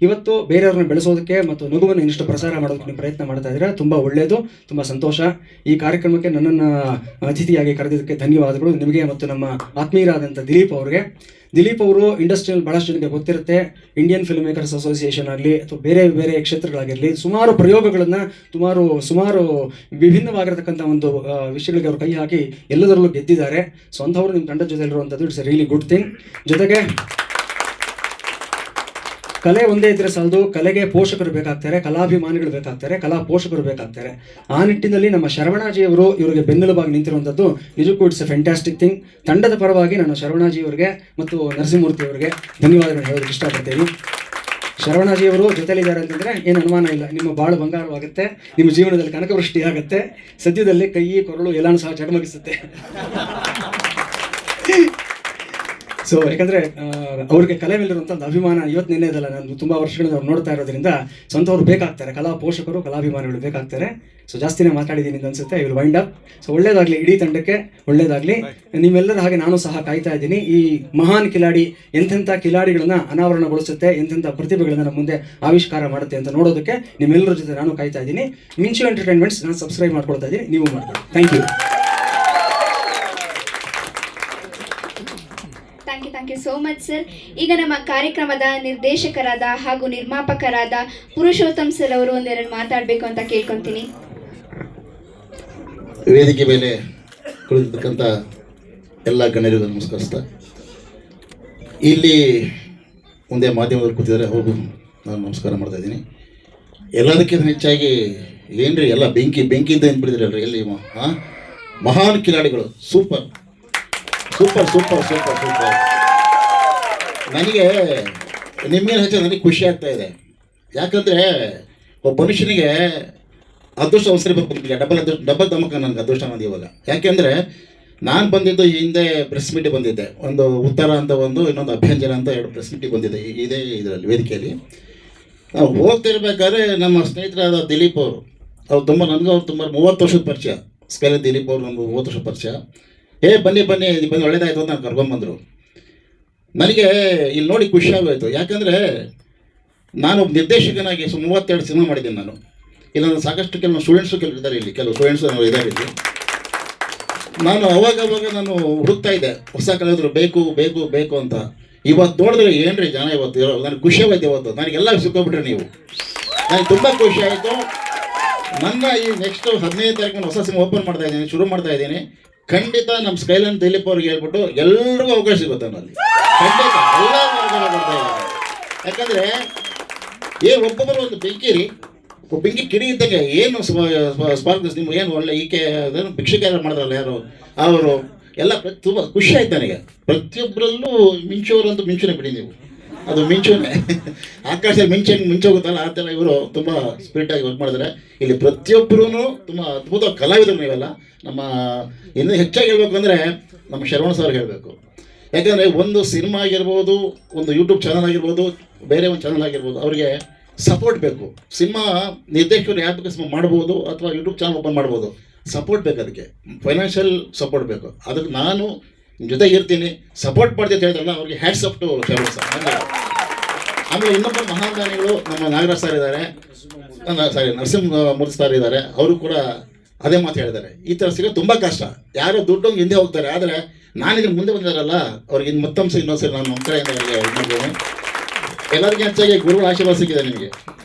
ಇವತ್ತು ಬೇರೆಯವ್ರನ್ನ ಬೆಳೆಸೋದಕ್ಕೆ ಮತ್ತು ನಗುವನ್ನು ಇನ್ನಷ್ಟು ಪ್ರಸಾರ ಮಾಡೋದಕ್ಕೆ ನೀವು ಪ್ರಯತ್ನ ಮಾಡ್ತಾ ಇದ್ದೀರಾ, ತುಂಬ ಒಳ್ಳೆಯದು, ತುಂಬ ಸಂತೋಷ. ಈ ಕಾರ್ಯಕ್ರಮಕ್ಕೆ ನನ್ನನ್ನು ಅತಿಥಿಯಾಗಿ ಕರೆದಿದ್ದಕ್ಕೆ ಧನ್ಯವಾದಗಳು ನಿಮಗೆ ಮತ್ತು ನಮ್ಮ ಆತ್ಮೀಯರಾದಂಥ ದಿಲೀಪ್ ಅವರಿಗೆ. ದಿಲೀಪ್ ಅವರು ಇಂಡಸ್ಟ್ರಿಯಲ್ಲಿ ಭಾಳಷ್ಟು ಜನಕ್ಕೆ ಗೊತ್ತಿರುತ್ತೆ, ಇಂಡಿಯನ್ ಫಿಲ್ಮ್ ಮೇಕರ್ಸ್ ಅಸೋಸಿಯೇಷನ್ ಆಗಲಿ ಅಥವಾ ಬೇರೆ ಬೇರೆ ಕ್ಷೇತ್ರಗಳಾಗಿರಲಿ ಸುಮಾರು ಪ್ರಯೋಗಗಳನ್ನು, ಸುಮಾರು ವಿಭಿನ್ನವಾಗಿರತಕ್ಕಂಥ ಒಂದು ವಿಷಯಗಳಿಗೆ ಅವರು ಕೈ ಹಾಕಿ ಎಲ್ಲದರಲ್ಲೂ ಗೆದ್ದಿದ್ದಾರೆ. ಸೊ ಅಂಥವ್ರು ನಿಮ್ಮ ತಂಡದ ಜೊತೆ ಇರುವಂಥದ್ದು it's A really good thing. ಜೊತೆಗೆ ಕಲೆ ಒಂದೇ ಇದ್ರೆ ಸಾಲದು, ಕಲೆಗೆ ಪೋಷಕರು ಬೇಕಾಗ್ತಾರೆ, ಕಲಾಭಿಮಾನಿಗಳು ಬೇಕಾಗ್ತಾರೆ, ಕಲಾ ಪೋಷಕರು ಬೇಕಾಗ್ತಾರೆ. ಆ ನಿಟ್ಟಿನಲ್ಲಿ ನಮ್ಮ ಶರವಣಾಜಿಯವರು ಇವರಿಗೆ ಬೆನ್ನೆಲುಬಾಗಿ ನಿಂತಿರುವಂಥದ್ದು ನಿಜಕ್ಕೂ ಇಟ್ಸ್ ಎ ಫ್ಯಾಂಟಾಸ್ಟಿಕ್ ಥಿಂಗ್. ತಂಡದ ಪರವಾಗಿ ನಾನು ಶರವಣಾಜಿಯವರಿಗೆ ಮತ್ತು ನರಸಿಂಹಮೂರ್ತಿ ಅವರಿಗೆ ಧನ್ಯವಾದಗಳನ್ನು ಹೇಳೋದಕ್ಕೆ ಇಷ್ಟಪಡ್ತೀನಿ. ಶರವಣಾಜಿಯವರು ಜೊತೆಲಿದ್ದಾರೆ ಅಂತಂದರೆ ಏನು ಅನುಮಾನ ಇಲ್ಲ, ನಿಮ್ಮ ಬಾಳು ಬಂಗಾರವಾಗುತ್ತೆ, ನಿಮ್ಮ ಜೀವನದಲ್ಲಿ ಕನಕವೃಷ್ಟಿ ಆಗುತ್ತೆ, ಸದ್ಯದಲ್ಲೇ ಕೈ ಕೊರಳು ಎಲ್ಲಾನು ಸಹ ಜಗಮಗಿಸುತ್ತೆ. ಸೊ ಯಾಕಂದರೆ ಅವ್ರಿಗೆ ಕಲೆ ಮೇಲಿರುವಂಥ ಒಂದು ಅಭಿಮಾನ ಇವತ್ತು ನಿನ್ನೆದಲ್ಲ, ನಾನು ತುಂಬ ವರ್ಷಗಳಿಂದ ಅವ್ರು ನೋಡ್ತಾ ಇರೋದ್ರಿಂದ ಸ್ವಂತವ್ರು ಬೇಕಾಗ್ತಾರೆ, ಕಲಾ ಪೋಷಕರು, ಕಲಾಭಿಮಾನಿಗಳು ಬೇಕಾಗ್ತಾರೆ. ಸೊ ಜಾಸ್ತಿನೇ ಮಾತಾಡಿದ್ದೀನಿ ಅಂತ ಅನ್ಸುತ್ತೆ. I will wind up. So ಒಳ್ಳೇದಾಗಲಿ, ಇಡೀ ತಂಡಕ್ಕೆ ಒಳ್ಳೇದಾಗಲಿ. ನಿಮ್ಮೆಲ್ಲರ ಹಾಗೆ ನಾನು ಸಹ ಕಾಯ್ತಾ ಇದ್ದೀನಿ. ಈ ಮಹಾನ್ ಕಿಲಾಡಿ ಎಂತೆಂಥ ಕಿಲಾಡಿಗಳನ್ನ ಅನಾವರಣಗೊಳಿಸುತ್ತೆ, ಎಂತೆಂಥ ಪ್ರತಿಭೆಗಳನ್ನ ನಮ್ಮ ಮುಂದೆ ಆವಿಷ್ಕಾರ ಮಾಡುತ್ತೆ ಅಂತ ನೋಡೋದಕ್ಕೆ ನಿಮ್ಮೆಲ್ಲರ ಜೊತೆ ನಾನು ಕಾಯ್ತಾ ಇದ್ದೀನಿ. ಮಿಂಚು ಎಂಟರ್ಟೈನ್ಮೆಂಟ್ಸ್ ನಾನು ಸಬ್ಸ್ಕ್ರೈಬ್ ಮಾಡ್ಕೊಳ್ತಾ ಇದ್ದೀನಿ, ನೀವು ಮಾಡ್ಕೊಳ್ಳಿ. Thank you. Thank you so much sir. ಈಗ ನಮ್ಮ ಕಾರ್ಯಕ್ರಮದ ನಿರ್ದೇಶಕರಾದ ಹಾಗೂ ನಿರ್ಮಾಪಕರಾದ ಪುರುಷೋತ್ತಮ್ ಸರ್ ಅವರು ಒಂದೆರಡು ಮಾತಾಡಬೇಕು ಅಂತ ಕೇಳ್ಕೊತೀನಿ. ವೇದಿಕೆ ಮೇಲೆ ಕುಳಿತಕ್ಕಂಥ ಎಲ್ಲ ಗಣ್ಯರಿಗೂ ನಮಸ್ಕರಿಸ್ತಾ, ಇಲ್ಲಿ ಮುಂದೆ ಮಾಧ್ಯಮದವ್ರು ಕೂತಿದ್ದಾರೆ, ಹೋಗು ನಾನು ನಮಸ್ಕಾರ ಮಾಡ್ತಾ ಇದ್ದೀನಿ. ಎಲ್ಲದಕ್ಕಿಂತ ಹೆಚ್ಚಾಗಿ ಏನ್ರಿ ಎಲ್ಲ ಬೆಂಕಿಯಿಂದ ಏನ್ಬಿಟ್ಟಿದ್ರಲ್ರಿ ಎಲ್ಲಿ ಮಹಾನ್ ಕಿಲಾಡಿಗಳು. Super super super super super. ನನಗೆ ನಿಮ್ಗೇನು ಹೆಚ್ಚು ನನಗೆ ಖುಷಿ ಆಗ್ತಾ ಇದೆ. ಯಾಕಂದರೆ ಒಬ್ಬ ಮನುಷ್ಯನಿಗೆ ಅದೃಷ್ಟ ಅವಸರ ಬಂದಿಲ್ಲ, ಡಬಲ್ ಧಮಕ ನನಗೆ ಅದೃಷ್ಟ ಬಂದು ಇವಾಗ. ಯಾಕೆಂದರೆ ನಾನು ಬಂದಿದ್ದು ಹಿಂದೆ ಪ್ರೆಸ್ ಮೀಟಿಗೆ ಬಂದಿದ್ದೆ, ಒಂದು ಉತ್ತರ ಅಂತ ಒಂದು, ಇನ್ನೊಂದು ಅಭ್ಯಂಜನ ಅಂತ 2 ಪ್ರೆಸ್ ಮೀಟಿಗೆ ಬಂದಿದ್ದೆ ಇದೇ ಇದರಲ್ಲಿ ವೇದಿಕೆಯಲ್ಲಿ. ನಾವು ಹೋಗ್ತಿರ್ಬೇಕಾದ್ರೆ ನಮ್ಮ ಸ್ನೇಹಿತರಾದ ದಿಲೀಪ್ ಅವ್ರು ತುಂಬ ನನಗೂ ಅವ್ರು ತುಂಬ 30 ವರ್ಷದ ಪರಿಚಯ. ಸ್ಕೈಲ ದಿಲೀಪ್ ಅವ್ರು ನಮ್ಗೆ 30 ವರ್ಷದ ಪರಿಚಯ. ಬನ್ನಿ ಒಳ್ಳೇದಾಯ್ತು ಅಂತ ನಾನು ಕರ್ಕೊಂಡ್ಬಂದರು. ನನಗೆ ಇಲ್ಲಿ ನೋಡಿ ಖುಷಿ ಆಗೋಯ್ತು. ಯಾಕಂದರೆ ನಾನು ಒಬ್ಬ ನಿರ್ದೇಶಕನಾಗಿ 32 ಸಿನಿಮಾ ಮಾಡಿದ್ದೀನಿ ನಾನು. ಇಲ್ಲ ನಾನು ಸಾಕಷ್ಟು ಕೆಲವು ಸ್ಟೂಡೆಂಟ್ಸು ಇದ್ದಾರೆ ಇಲ್ಲಿ, ಕೆಲವು ಸ್ಟೂಡೆಂಟ್ಸು ಇದ್ದಾರೆ ಇಲ್ಲಿ. ನಾನು ಅವಾಗ ನಾನು ಹುಡುಕ್ತಾ ಇದ್ದೆ ಹೊಸ ಕಲಾವಿದರು ಬೇಕು ಬೇಕು ಬೇಕು ಅಂತ. ಇವತ್ತು ನೋಡಿದ್ರೆ ಏನ್ರಿ ಜನ ಇವತ್ತು ಇರೋ, ನನಗೆ ಖುಷಿ ಆಗೋಯ್ತು. ಇವತ್ತು ನನಗೆಲ್ಲ ಸಿಕ್ಕೋಬಿಟ್ರೆ ನೀವು, ನನಗೆ ತುಂಬ ಖುಷಿ ಆಯಿತು. ನನ್ನ ಈ ನೆಕ್ಸ್ಟ್ 15ನೇ ತಾರೀಕು ಹೊಸ ಸಿನಿಮಾ ಓಪನ್ ಮಾಡ್ತಾ ಇದ್ದೀನಿ, ಶುರು ಮಾಡ್ತಾ ಇದ್ದೀನಿ. ಖಂಡಿತ ನಮ್ಮ ಸ್ಕೈಲೈನ್ ದಿಲೀಪ್ ಅವ್ರಿಗೆ ಹೇಳ್ಬಿಟ್ಟು ಎಲ್ರಿಗೂ ಅವಕಾಶ ಸಿಗುತ್ತೆ ನನ್ನಲ್ಲಿ, ಖಂಡಿತ ಎಲ್ಲರಿಗೂ ಅವಕಾಶ ಕೊಡ್ತಾ ಇದ್ದಾರೆ. ಯಾಕಂದರೆ ಒಬ್ಬೊಬ್ಬರು ಒಂದು ಬೆಂಕಿ ಕಿಡಿ ಇದ್ದಂಗೆ ಏನು ಸ್ಪಾರ್ಕ್ಸ್, ನೀವು ಏನು ಒಳ್ಳೆ ಈಕೆ ಭಿಕ್ಷೆಗಾರ ಮಾಡಿದ್ರಲ್ಲ ಯಾರು ಅವರು, ಎಲ್ಲ ತುಂಬ ಖುಷಿ ಆಯ್ತು ನನಗೆ. ಪ್ರತಿಯೊಬ್ಬರಲ್ಲೂ ಮಿಂಚೋರಂತೂ ಮಿಂಚುನೇ ಬಿಡಿ ನೀವು, ಅದು ಮಿಂಚುನೇ ಆಕಾಶದಲ್ಲಿ ಮಿಂಚೋಗುತ್ತಲ್ಲ ಆ ಥರ ಇವರು ತುಂಬ ಸ್ಪಿರಿಟಾಗಿ ವರ್ಕ್ ಮಾಡಿದ್ದಾರೆ. ಇಲ್ಲಿ ಪ್ರತಿಯೊಬ್ಬರೂ ತುಂಬ ಅದ್ಭುತ ಕಲಾವಿದರು ನೀವೆಲ್ಲ. ನಮ್ಮ ಇನ್ನೂ ಹೆಚ್ಚಾಗಿ ಹೇಳ್ಬೇಕು ಅಂದರೆ ನಮ್ಮ ಶರವಣ ಸರ್ ಹೇಳಬೇಕು. ಯಾಕಂದರೆ ಒಂದು ಸಿನಿಮಾ ಆಗಿರ್ಬೋದು, ಒಂದು ಯೂಟ್ಯೂಬ್ ಚಾನಲ್ ಆಗಿರ್ಬೋದು, ಬೇರೆ ಒಂದು ಚಾನಲ್ ಆಗಿರ್ಬೋದು, ಅವರಿಗೆ ಸಪೋರ್ಟ್ ಬೇಕು. ಸಿನಿಮಾ ನಿರ್ದೇಶಕರು ಯಾರ ಬಗ್ಗೆ ಮಾಡ್ಬೋದು ಅಥವಾ ಯೂಟ್ಯೂಬ್ ಚಾನಲ್ ಓಪನ್ ಮಾಡ್ಬೋದು, ಸಪೋರ್ಟ್ ಬೇಕು. ಅದಕ್ಕೆ ಫೈನಾನ್ಷಿಯಲ್ ಸಪೋರ್ಟ್ ಬೇಕು. ಅದಕ್ಕೆ ನಾನು ನಿಮ್ಮ ಜೊತೆಗೆ ಇರ್ತೀನಿ, ಸಪೋರ್ಟ್ ಮಾಡ್ತೀನಿ ಅಂತ ಹೇಳಿದ್ರಲ್ಲ, ಅವ್ರಿಗೆ hats off to Sharavana sir. ಆಮೇಲೆ ಇನ್ನೊಬ್ಬ ಮಹಾನ್ ದಾನಿಗಳು ನಮ್ಮ ನಾಗರಾಜ್ ಸರ್ ಇದ್ದಾರೆ, ನರಸಿಂಹಮೂರ್ತಿ ಸರ್ ಇದ್ದಾರೆ. ಅವರು ಕೂಡ ಅದೇ ಮಾತು ಹೇಳಿದ್ದಾರೆ, ಈ ಥರ ಸಿಗೋದು ತುಂಬ ಕಷ್ಟ. ಯಾರೋ ದುಡ್ಡು ಹಿಂದೆ ಹೋಗ್ತಾರೆ, ಆದರೆ ನಾನಿದ್ರೆ ಮುಂದೆ ಬಂದಿದ್ದಾರಲ್ಲ ಅವ್ರಿಗೆ ಮತ್ತೊಂದು ಇನ್ನೊಂದು ಸರಿ ನಾನು ನಮ್ಮ ಕಡೆಯಿಂದ ಇದು ಮಾಡಿದ್ದೇನೆ. ಎಲ್ಲರಿಗೂ ಹೆಚ್ಚಾಗಿ ಗುರುಗಳ ಆಶೀರ್ವಾದ ಸಿಕ್ಕಿದೆ ನಿಮಗೆ.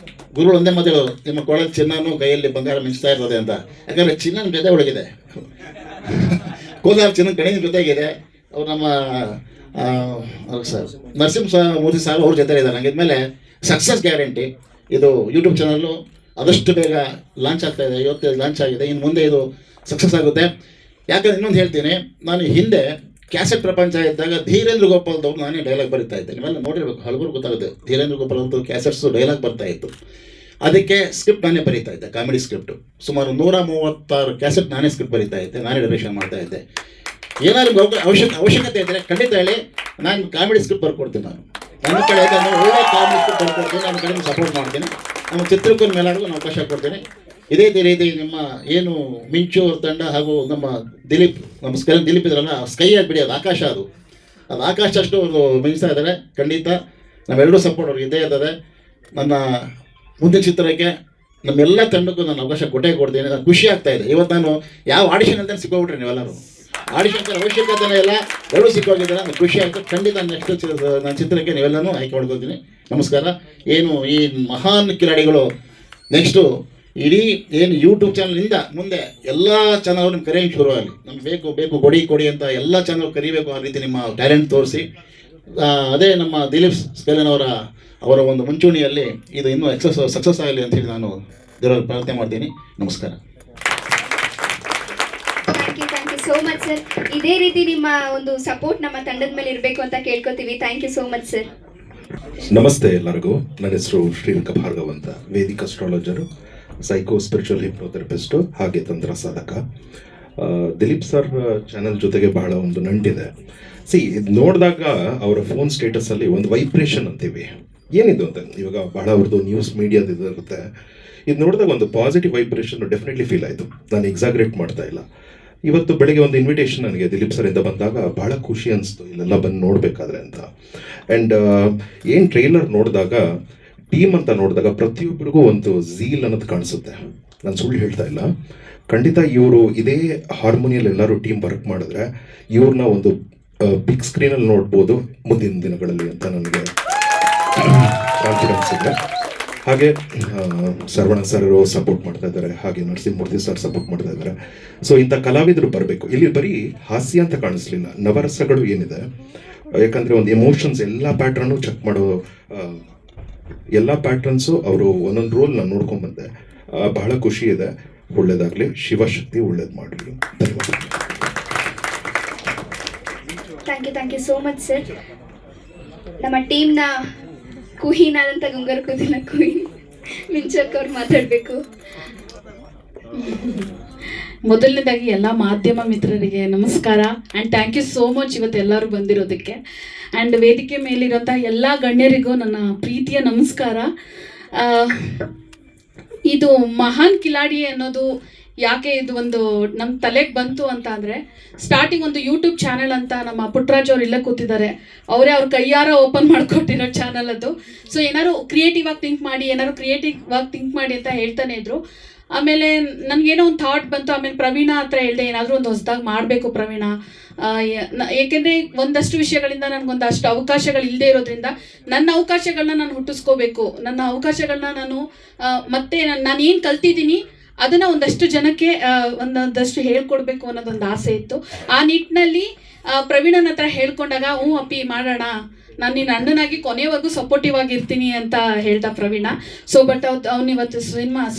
ಗುರುಗಳು ಒಂದೇ ಮಾತು ಹೇಳೋದು, ನಿಮ್ಮ ಕೊಳದ ಚಿನ್ನನೂ ಕೈಯಲ್ಲಿ ಬಂಗಾರ ಮಿಂಚ್ತಾ ಇರ್ತದೆ ಅಂತ. ಯಾಕಂದರೆ ಚಿನ್ನನ ಜೊತೆ ಒಳಗಿದೆ, ಕೋಲಾರ ಚಿನ್ನದ ಕಣಿನ ಜೊತೆಗಿದೆ. ಅವ್ರು ನಮ್ಮ ಸರ್ ನರಸಿಂಹಮೂರ್ತಿ ಸಾರ್ ಅವ್ರ ಜೊತೆ ಇದ್ದಾರೆ. ಹಂಗಿದ್ಮೇಲೆ ಸಕ್ಸಸ್ ಗ್ಯಾರಂಟಿ. ಇದು ಯೂಟ್ಯೂಬ್ ಚಾನಲ್ಲು ಆದಷ್ಟು ಬೇಗ ಲಾಂಚ್ ಆಗ್ತಾ ಇದೆ. ಇವತ್ತು ಲಾಂಚ್ ಆಗಿದೆ, ಇನ್ನು ಮುಂದೆ ಇದು ಸಕ್ಸಸ್ ಆಗುತ್ತೆ. ಯಾಕಂದ್ರೆ ಇನ್ನೊಂದು ಹೇಳ್ತೀನಿ, ನಾನು ಹಿಂದೆ ಕ್ಯಾಸೆಟ್ ಪ್ರಪಂಚ ಇದ್ದಾಗ ಧೀರೇಂದ್ರ ಗೋಪಾಲ್ದವ್ರು ನಾನೇ ಡೈಲಾಗ್ ಬರೀತಾ ಇದ್ದೆ. ನೀವೆಲ್ಲ ನೋಡಿರ್ಬೇಕು, ಹಲವರು ಗೊತ್ತಾಗುತ್ತೆ. ಧೀರೇಂದ್ರ ಗೋಪಾಲ್ ಅವ್ರದ್ದು ಕ್ಯಾಸೆಟ್ಸು ಡೈಲಾಗ್ ಬರ್ತಾ ಇತ್ತು. ಅದಕ್ಕೆ ಸ್ಕ್ರಿಪ್ಟ್ ನಾನೇ ಬರೀತಾ ಇದ್ದೆ, ಕಾಮಿಡಿ ಸ್ಕ್ರಿಪ್ಟು. ಸುಮಾರು 136 ಕ್ಯಾಸೆಟ್ ನಾನೇ ಸ್ಕ್ರಿಪ್ಟ್ ಬರೀತಾ ಇದ್ದೆ, ನಾನೇ ಡೈರೆಕ್ಷನ್ ಮಾಡ್ತಾ ಇದ್ದೆ. ಏನಾದ್ರು ಅವಶ್ಯಕತೆ ಇದ್ದರೆ ಖಂಡಿತ ಹೇಳಿ, ನಾನು ಕಾಮಿಡಿ ಸ್ಕ್ರಿಪ್ಟ್ ಬರ್ಕೊಡ್ತೀನಿ. ನನ್ನ ಕಡೆ ಒಳ್ಳೆ ಕಾಮಿಡಿ ಸ್ಕ್ರಿಪ್ಟ್ ಬರ್ಕೊಡ್ತೀನಿ, ನನ್ನ ಕಡೆ ಸಪೋರ್ಟ್ ಮಾಡ್ತೀನಿ. ನಮ್ಮ ಚಿತ್ರಕ್ಕೂ ಮೇಲಾಡಿಗೂ ನಾನು ಅವಕಾಶ ಕೊಡ್ತೀನಿ. ಇದೇ ರೀತಿ ನಿಮ್ಮ ಏನು ಮಿಂಚು ಅವ್ರ ತಂಡ ಹಾಗೂ ನಮ್ಮ ದಿಲೀಪ್, ನಮ್ಮ ದಿಲೀಪ್ ಇದ್ರಲ್ಲ, ಸ್ಕೈ ಆಗಿಬಿಡಿ, ಅದು ಆಕಾಶ, ಅದು ಆಕಾಶ ಅಷ್ಟು ಅವರು ಮಿಂಚ್ತಾ ಇದ್ದಾರೆ. ಖಂಡಿತ ನಾವೆಲ್ಲರೂ ಸಪೋರ್ಟ್ ಅವ್ರಿಗೆ ಇದ್ದೇ ಇರ್ತದೆ. ನನ್ನ ಮುಂದಿನ ಚಿತ್ರಕ್ಕೆ ನಮ್ಮೆಲ್ಲ ತಂಡಕ್ಕೂ ನಾನು ಅವಕಾಶ ಕೊಡ್ತೀನಿ. ನಾನು ಖುಷಿ ಆಗ್ತಾ ಇದೆ. ಇವತ್ತು ನಾನು ಯಾವ ಆಡಿಷನ್ ಅಂತ ಸಿಕ್ಕೋಬಿಟ್ರಿ ನೀವೆಲ್ಲರೂ. ಆಡಿಷನ್ ಅವಶ್ಯಕತೆನೇ ಇಲ್ಲ, ಎಲ್ಲರೂ ಸಿಕ್ಕೋಗಿದ್ದಾರೆ. ನಾನು ಖುಷಿ ಆಯಿತು. ಖಂಡಿತ ನೆಕ್ಸ್ಟ್ ನನ್ನ ಚಿತ್ರಕ್ಕೆ ನೀವೆಲ್ಲನೂ ಆಯ್ಕೆ ಮಾಡ್ಕೊತೀನಿ. ನಮಸ್ಕಾರ. ಏನು ಈ ಮಹಾನ್ ಕಿಲಾಡಿಗಳು ನೆಕ್ಸ್ಟು ಇಡೀ ಏನು ಯೂಟ್ಯೂಬ್ ಚಾನಲ್ನಿಂದ ಮುಂದೆ ಎಲ್ಲ ಚಾನಲ್ ನಿಮ್ಮ ಕರೆಯೋಕ್ಕೆ ಶುರುವಾಗಲಿ. ನಮ್ಗೆ ಬೇಕು ಕೊಡಿ ಅಂತ ಎಲ್ಲ ಚಾನಲ್ ಕರಿಬೇಕು. ಆ ರೀತಿ ನಿಮ್ಮ ಟ್ಯಾಲೆಂಟ್ ತೋರಿಸಿ. ಅದೇ ನಮ್ಮ ದಿಲೀಪ್ ಸ್ಕೈಲನ್ ಅವರ ಒಂದು ಮುಂಚೂಣಿಯಲ್ಲಿ ಇದು ಇನ್ನೂ ಸಕ್ಸಸ್ ಆಗಲಿ ಅಂತೇಳಿ ನಾನು ದೇವರಲ್ಲಿ ಪ್ರಾರ್ಥನೆ ಮಾಡ್ತೀನಿ. ನಮಸ್ಕಾರ. Thank you so much sir. ಇದೇ ರೀತಿ ನಿಮ್ಮ ಒಂದು ಸಪೋರ್ಟ್ ನಮ್ಮ ತಂಡದ ಮೇಲೆ ಇರಬೇಕು ಅಂತ ಕೇಳ್ಕೊತೀವಿ. Thank you so much sir. ನಮಸ್ತೆ ಎಲ್ಲರಿಗೂ. ನನ್ನ ಹೆಸರು ಶ್ರೀರಂಗ ಭಾರ್ಗವ್ ಅಂತ, vedic astrologer, psycho spiritual hypnotherapist, ಹಾಗೆ ತಂತ್ರ ಸಾಧಕ. ದಿಲೀಪ್ ಸರ್ ಚಾನಲ್ ಜೊತೆಗೆ ಬಹಳ ಒಂದು ನಂಟಿದೆ. ಇದು ನೋಡಿದಾಗ ಅವರ ಫೋನ್ ಸ್ಟೇಟಸಲ್ಲಿ ಒಂದು ವೈಬ್ರೇಷನ್ ಅಂತೀವಿ, ಏನಿದು ಅಂತ. ಇವಾಗ ಬಹಳ ಅವ್ರದ್ದು ನ್ಯೂಸ್ ಮೀಡಿಯಾದ ಇರುತ್ತೆ. ಇದು ನೋಡಿದಾಗ ಒಂದು ಪಾಸಿಟಿವ್ ವೈಬ್ರೇಷನ್ ಡೆಫಿನೆಟ್ಲಿ ಫೀಲ್ ಆಯಿತು. ನಾನು ಎಕ್ಸಾಗ್ರೇಟ್ ಮಾಡ್ತಾ ಇಲ್ಲ. ಇವತ್ತು ಬೆಳಗ್ಗೆ ಒಂದು ಇನ್ವಿಟೇಷನ್ ನನಗೆ ದಿಲೀಪ್ ಸರಿಂದ ಬಂದಾಗ ಬಹಳ ಖುಷಿ ಅನಿಸ್ತು, ಇಲ್ಲೆಲ್ಲ ಬಂದು ನೋಡಬೇಕಾದ್ರೆ ಅಂತ. ಆ್ಯಂಡ್ ಏನು ಟ್ರೈಲರ್ ನೋಡಿದಾಗ, ಟೀಮ್ ಅಂತ ನೋಡಿದಾಗ ಪ್ರತಿಯೊಬ್ಬರಿಗೂ ಒಂದು ಝೀಲ್ ಅನ್ನೋದು ಕಾಣಿಸುತ್ತೆ. ನಾನು ಸುಳ್ಳು ಹೇಳ್ತಾ ಇಲ್ಲ. ಖಂಡಿತ ಇವರು ಇದೇ ಹಾರ್ಮೋನಿಯಲ್ಲಿ ಎಲ್ಲರೂ ಟೀಮ್ ವರ್ಕ್ ಮಾಡಿದ್ರೆ ಇವ್ರನ್ನ ಒಂದು ಬಿಗ್ ಸ್ಕ್ರೀನಲ್ಲಿ ನೋಡ್ಬೋದು ಮುಂದಿನ ದಿನಗಳಲ್ಲಿ ಅಂತ ನನಗೆ ಕಾನ್ಫಿಡೆನ್ಸ್ ಇದೆ. ಹಾಗೆ ಶರವಣ ಸರ್ ಸಪೋರ್ಟ್ ಮಾಡ್ತಾ ಇದ್ದಾರೆ, ಹಾಗೆ ನರಸಿಂಹಮೂರ್ತಿ ಸರ್ ಸಪೋರ್ಟ್ ಮಾಡ್ತಾ ಇದ್ದಾರೆ. ಸೊ ಇಂಥ ಕಲಾವಿದರು ಬರಬೇಕು. ಇಲ್ಲಿ ಬರೀ ಹಾಸ್ಯ ಅಂತ ಕಾಣಿಸ್ಲಿಲ್ಲ, ನವರಸಗಳು ಏನಿದೆ. ಯಾಕಂದರೆ ಒಂದು ಎಮೋಷನ್ಸ್ ಎಲ್ಲ ಪ್ಯಾಟ್ರನ್ನು ಚೆಕ್ ಮಾಡೋ ಎಲ್ಲ ಪ್ಯಾಟ್ರನ್ಸು ಅವರು ಒಂದೊಂದು ರೋಲ್ ನಾನು ನೋಡ್ಕೊಂಡ್ಬಂದೆ. ಬಹಳ ಖುಷಿ ಇದೆ. ಒಳ್ಳೇದಾಗಲಿ, ಶಿವಶಕ್ತಿ ಒಳ್ಳೇದು ಮಾಡಲಿ. ಧನ್ಯವಾದ. Thank you so much sir. ನಮ್ಮ ಟೀಮ್ನ ಕುಹೀನ್ ಆದಂಥ ಗುಂಗರು ಕೂದಿನ ಕುಹೀನ್ ಮಿಂಚಕ್ ಅವ್ರು ಮಾತಾಡಬೇಕು. ಮೊದಲನೇದಾಗಿ ಎಲ್ಲ ಮಾಧ್ಯಮ ಮಿತ್ರರಿಗೆ ನಮಸ್ಕಾರ. And thank you so much ಇವತ್ತು ಎಲ್ಲರೂ ಬಂದಿರೋದಕ್ಕೆ. ಆ್ಯಂಡ್ ವೇದಿಕೆ ಮೇಲಿರೋಂಥ ಎಲ್ಲ ಗಣ್ಯರಿಗೂ ನನ್ನ ಪ್ರೀತಿಯ ನಮಸ್ಕಾರ. ಇದು ಮಹಾನ್ ಕಿಲಾಡಿ ಅನ್ನೋದು ಯಾಕೆ ಇದು ಒಂದು ನಮ್ಮ ತಲೆಗೆ ಬಂತು ಅಂತ ಅಂದರೆ, ಸ್ಟಾರ್ಟಿಂಗ್ ಒಂದು ಯೂಟ್ಯೂಬ್ ಚಾನಲ್ ಅಂತ ನಮ್ಮ ಪುಟ್ಟರಾಜ್ ಅವ್ರು ಇಲ್ಲೇ ಕೂತಿದ್ದಾರೆ, ಅವರೇ ಅವ್ರ ಕೈಯಾರ ಓಪನ್ ಮಾಡಿಕೊಟ್ಟಿರೋ ಚಾನಲ್ ಅದು. ಸೊ ಏನಾದ್ರು ಕ್ರಿಯೇಟಿವ್ ಆಗಿ ಥಿಂಕ್ ಮಾಡಿ ಅಂತ ಹೇಳ್ತಾನೆ ಇದ್ರು. ಆಮೇಲೆ ನನಗೇನೋ ಒಂದು ಥಾಟ್ ಬಂತು. ಆಮೇಲೆ ಪ್ರವೀಣ ಹತ್ರ ಹೇಳಿದೆ, ಏನಾದರೂ ಒಂದು ಹೊಸದಾಗಿ ಮಾಡಬೇಕು ಪ್ರವೀಣ. ಏಕೆಂದರೆ ಒಂದಷ್ಟು ವಿಷಯಗಳಿಂದ ನನಗೊಂದಷ್ಟು ಅವಕಾಶಗಳು ಇಲ್ಲದೆ ಇರೋದ್ರಿಂದ ನನ್ನ ಅವಕಾಶಗಳನ್ನ ನಾನು ಹುಟ್ಟಿಸ್ಕೋಬೇಕು. ನನ್ನ ಅವಕಾಶಗಳನ್ನ ನಾನು ಮತ್ತೆ ನಾನು ಏನು ಕಲ್ತಿದ್ದೀನಿ ಅದನ್ನು ಒಂದಷ್ಟು ಜನಕ್ಕೆ ಒಂದಷ್ಟು ಹೇಳ್ಕೊಡ್ಬೇಕು ಅನ್ನೋದೊಂದು ಆಸೆ ಇತ್ತು. ಆ ನಿಟ್ಟಿನಲ್ಲಿ ಪ್ರವೀಣನ ಹತ್ರ ಹೇಳ್ಕೊಂಡಾಗ, ಅಪ್ಪಿ ಮಾಡೋಣ, ನಾನು ನಿನ್ನ ಅಣ್ಣನಾಗಿ ಕೊನೆಯವರೆಗೂ ಸಪೋರ್ಟಿವ್ ಆಗಿರ್ತೀನಿ ಅಂತ ಹೇಳ್ದ ಪ್ರವೀಣ. ಸೊ ಬಟ್ ಅವನಿವತ್ತು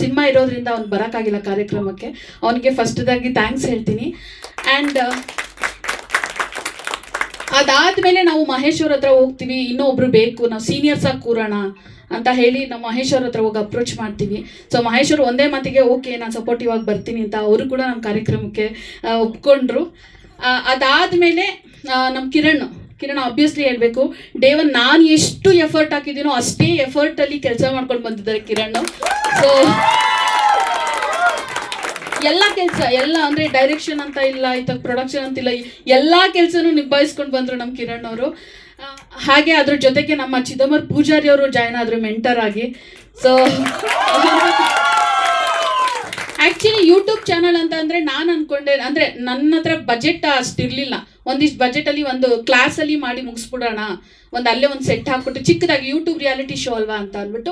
ಸಿನಿಮಾ ಇರೋದ್ರಿಂದ ಅವ್ನು ಬರೋಕ್ಕಾಗಿಲ್ಲ ಕಾರ್ಯಕ್ರಮಕ್ಕೆ. ಅವನಿಗೆ ಫಸ್ಟ್ದಾಗಿ ಥ್ಯಾಂಕ್ಸ್ ಹೇಳ್ತೀನಿ. ಆ್ಯಂಡ್ ಅದಾದ್ಮೇಲೆ ನಾವು ಮಹೇಶ್ ಅವ್ರ ಹತ್ರ ಹೋಗ್ತೀವಿ, ಇನ್ನೊಬ್ರು ಬೇಕು, ನಾವು ಸೀನಿಯರ್ಸ್ ಆಗಿ ಕೂರೋಣ ಅಂತ ಹೇಳಿ ನಾವು ಮಹೇಶ್ ಅವ್ರ ಹತ್ರ ಹೋಗಿ ಅಪ್ರೋಚ್ ಮಾಡ್ತೀವಿ. ಸೊ ಮಹೇಶ್ ಅವರು ಒಂದೇ ಮಾತಿಗೆ ಓಕೆ ನಾನು ಸಪೋರ್ಟಿವ್ ಆಗಿ ಬರ್ತೀನಿ ಅಂತ ಅವರು ಕೂಡ ನಮ್ಮ ಕಾರ್ಯಕ್ರಮಕ್ಕೆ ಒಪ್ಕೊಂಡ್ರು. ಅದಾದಮೇಲೆ ನಮ್ಮ ಕಿರಣ್ ಆಬ್ವಿಯಸ್ಲಿ ಹೇಳಬೇಕು, ಡೇ ಒನ್ ನಾನು ಎಷ್ಟು ಎಫರ್ಟ್ ಹಾಕಿದ್ದೀನೋ ಅಷ್ಟೇ ಎಫರ್ಟಲ್ಲಿ ಕೆಲಸ ಮಾಡ್ಕೊಂಡು ಬಂದಿದ್ದಾರೆ ಕಿರಣ್. ಸೊ ಎಲ್ಲ ಕೆಲಸ ಎಲ್ಲ ಅಂದರೆ ಡೈರೆಕ್ಷನ್ ಅಂತ ಇಲ್ಲ, ಇತ್ತ ಪ್ರೊಡಕ್ಷನ್ ಅಂತಿಲ್ಲ, ಎಲ್ಲ ಕೆಲಸನೂ ನಿಭಾಯಿಸ್ಕೊಂಡು ಬಂದರು ನಮ್ಮ ಕಿರಣ್ ಅವರು. ಹಾಗೆ ಅದ್ರ ಜೊತೆಗೆ ನಮ್ಮ ಚಿದಂಬರ್ ಪೂಜಾರಿ ಅವರು ಜಾಯ್ನ್ ಆದರು ಮೆಂಟರ್ ಆಗಿ. ಸೊ ಆ್ಯಕ್ಚುಲಿ ಯೂಟ್ಯೂಬ್ ಚಾನಲ್ ಅಂತ ಅಂದರೆ ನಾನು ಅಂದ್ಕೊಂಡೆ, ಅಂದರೆ ನನ್ನ ಹತ್ರ ಬಜೆಟ್ ಅಷ್ಟಿರಲಿಲ್ಲ, ಒಂದಿಷ್ಟು ಬಜೆಟಲ್ಲಿ ಒಂದು ಕ್ಲಾಸಲ್ಲಿ ಮಾಡಿ ಮುಗಿಸ್ಬಿಡೋಣ, ಅಲ್ಲೇ ಒಂದು ಸೆಟ್ ಹಾಕ್ಬಿಟ್ಟು ಚಿಕ್ಕದಾಗಿ ಯೂಟ್ಯೂಬ್ ರಿಯಾಲಿಟಿ ಶೋ ಅಲ್ವಾ ಅಂತ ಅಂದ್ಬಿಟ್ಟು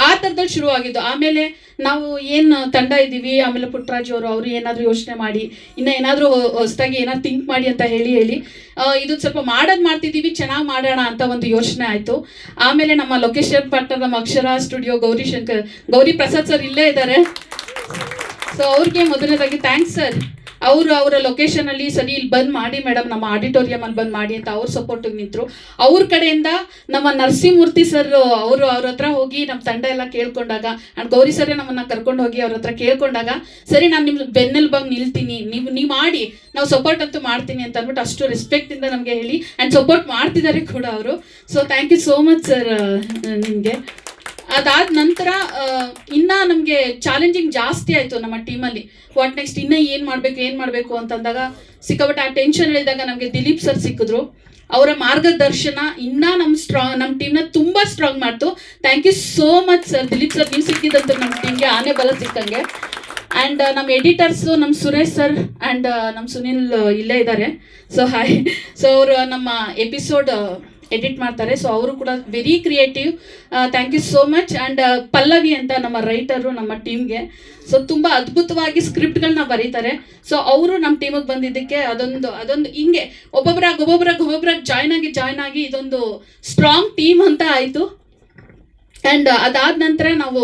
ಆ ಥರದಲ್ಲಿ ಶುರುವಾಗಿದ್ದು. ಆಮೇಲೆ ನಾವು ಏನು ತಂಡ ಇದ್ದೀವಿ, ಆಮೇಲೆ ಪುಟ್ಟರಾಜು ಅವರು ಏನಾದರೂ ಯೋಚನೆ ಮಾಡಿ, ಇನ್ನು ಏನಾದರೂ ಹೊಸದಾಗಿ ಏನಾದ್ರು ಥಿಂಕ್ ಮಾಡಿ ಅಂತ ಹೇಳಿ ಇದು ಸ್ವಲ್ಪ ಮಾಡ್ತಿದ್ದೀವಿ, ಚೆನ್ನಾಗಿ ಮಾಡೋಣ ಅಂತ ಒಂದು ಯೋಚನೆ ಆಯಿತು. ಆಮೇಲೆ ನಮ್ಮ ಲೊಕೇಶನ್ ಪಾರ್ಟ್ನರ್ ನಮ್ಮ ಅಕ್ಷರ ಸ್ಟುಡಿಯೋ ಗೌರಿ ಪ್ರಸಾದ್ ಸರ್ ಇಲ್ಲೇ ಇದ್ದಾರೆ. ಸೊ ಅವ್ರಿಗೆ ಮೊದಲನೇದಾಗಿ ಥ್ಯಾಂಕ್ಸ್ ಸರ್. ಅವರ ಲೊಕೇಶನಲ್ಲಿ ಸರಿ ಇಲ್ಲಿ ಬಂದು ಮಾಡಿ ಮೇಡಮ್, ನಮ್ಮ ಆಡಿಟೋರಿಯಮಲ್ಲಿ ಬಂದು ಮಾಡಿ ಅಂತ ಅವ್ರ ಸಪೋರ್ಟಿಗೆ ನಿಂತರು. ಅವ್ರ ಕಡೆಯಿಂದ ನಮ್ಮ ನರಸಿಂಹಮೂರ್ತಿ ಸರ್ ಅವ್ರ ಹತ್ರ ಹೋಗಿ ನಮ್ಮ ತಂಡ ಎಲ್ಲ ಕೇಳ್ಕೊಂಡಾಗ, ಆ್ಯಂಡ್ ಗೌರಿ ಸರೇ ನಮ್ಮನ್ನು ಕರ್ಕೊಂಡು ಹೋಗಿ ಅವ್ರ ಹತ್ರ ಕೇಳ್ಕೊಂಡಾಗ, ಸರಿ ನಾನು ನಿಮ್ಮ ಬೆನ್ನೆಲುಬಾಗಿ ನಿಲ್ತೀನಿ, ನೀವು ಮಾಡಿ, ನಾವು ಸಪೋರ್ಟ್ ಅಂತೂ ಮಾಡ್ತೀನಿ ಅಂತ ಅಂದ್ಬಿಟ್ಟು ಅಷ್ಟು ರೆಸ್ಪೆಕ್ಟಿಂದ ನಮಗೆ ಹೇಳಿ ಆ್ಯಂಡ್ ಸಪೋರ್ಟ್ ಮಾಡ್ತಿದ್ದಾರೆ ಕೂಡ ಅವರು. So thank you so much sir ನಿಮಗೆ. ಅದಾದ ನಂತರ ಇನ್ನೂ ನಮಗೆ ಚಾಲೆಂಜಿಂಗ್ ಜಾಸ್ತಿ ಆಯಿತು ನಮ್ಮ ಟೀಮಲ್ಲಿ. ವಾಟ್ ನೆಕ್ಸ್ಟ್, ಇನ್ನೂ ಏನು ಮಾಡಬೇಕು ಅಂತಂದಾಗ ಸಿಕ್ಕಾಪಟ್ಟೆ ಆ ಟೆನ್ಷನ್ ಹೇಳಿದಾಗ ನಮಗೆ ದಿಲೀಪ್ ಸರ್ ಸಿಕ್ಕಿದ್ರು. ಅವರ ಮಾರ್ಗದರ್ಶನ ಇನ್ನೂ ನಮ್ಮ ಟೀಮ್ನ ತುಂಬ ಸ್ಟ್ರಾಂಗ್ ಮಾಡ್ತು. Thank you so much sir. Dileep sir ನೀವು ಸಿಕ್ಕಿದಂತ ನಮ್ಮ ಟೀಮ್ಗೆ ಆನೆ ಬಲ ಸಿಕ್ಕಂಗೆ. ಆ್ಯಂಡ್ ನಮ್ಮ ಎಡಿಟರ್ಸು ನಮ್ಮ ಸುರೇಶ್ ಸರ್ ಆ್ಯಂಡ್ ನಮ್ಮ ಸುನಿಲ್ ಇಲ್ಲೇ ಇದ್ದಾರೆ. So hi. ಸೊ ಅವರು ನಮ್ಮ ಎಪಿಸೋಡ್ ಎಡಿಟ್ ಮಾಡ್ತಾರೆ. ಸೊ ಅವರು ಕೂಡ very creative. Thank you so much. And Pallavi ಅಂತ ನಮ್ಮ ರೈಟರು ನಮ್ಮ ಟೀಮ್ಗೆ. ಸೊ ತುಂಬ ಅದ್ಭುತವಾಗಿ ಸ್ಕ್ರಿಪ್ಟ್ಗಳನ್ನ ಬರೀತಾರೆ. ಸೊ ಅವರು ನಮ್ಮ ಟೀಮಿಗೆ ಬಂದಿದ್ದಕ್ಕೆ ಅದೊಂದು ಹಿಂಗೆ ಒಬ್ಬೊಬ್ಬರಾಗಿ ಜಾಯ್ನ್ ಆಗಿ ಇದೊಂದು ಸ್ಟ್ರಾಂಗ್ ಟೀಮ್ ಅಂತ ಆಯಿತು. ಆ್ಯಂಡ್ ಅದಾದ ನಂತರ ನಾವು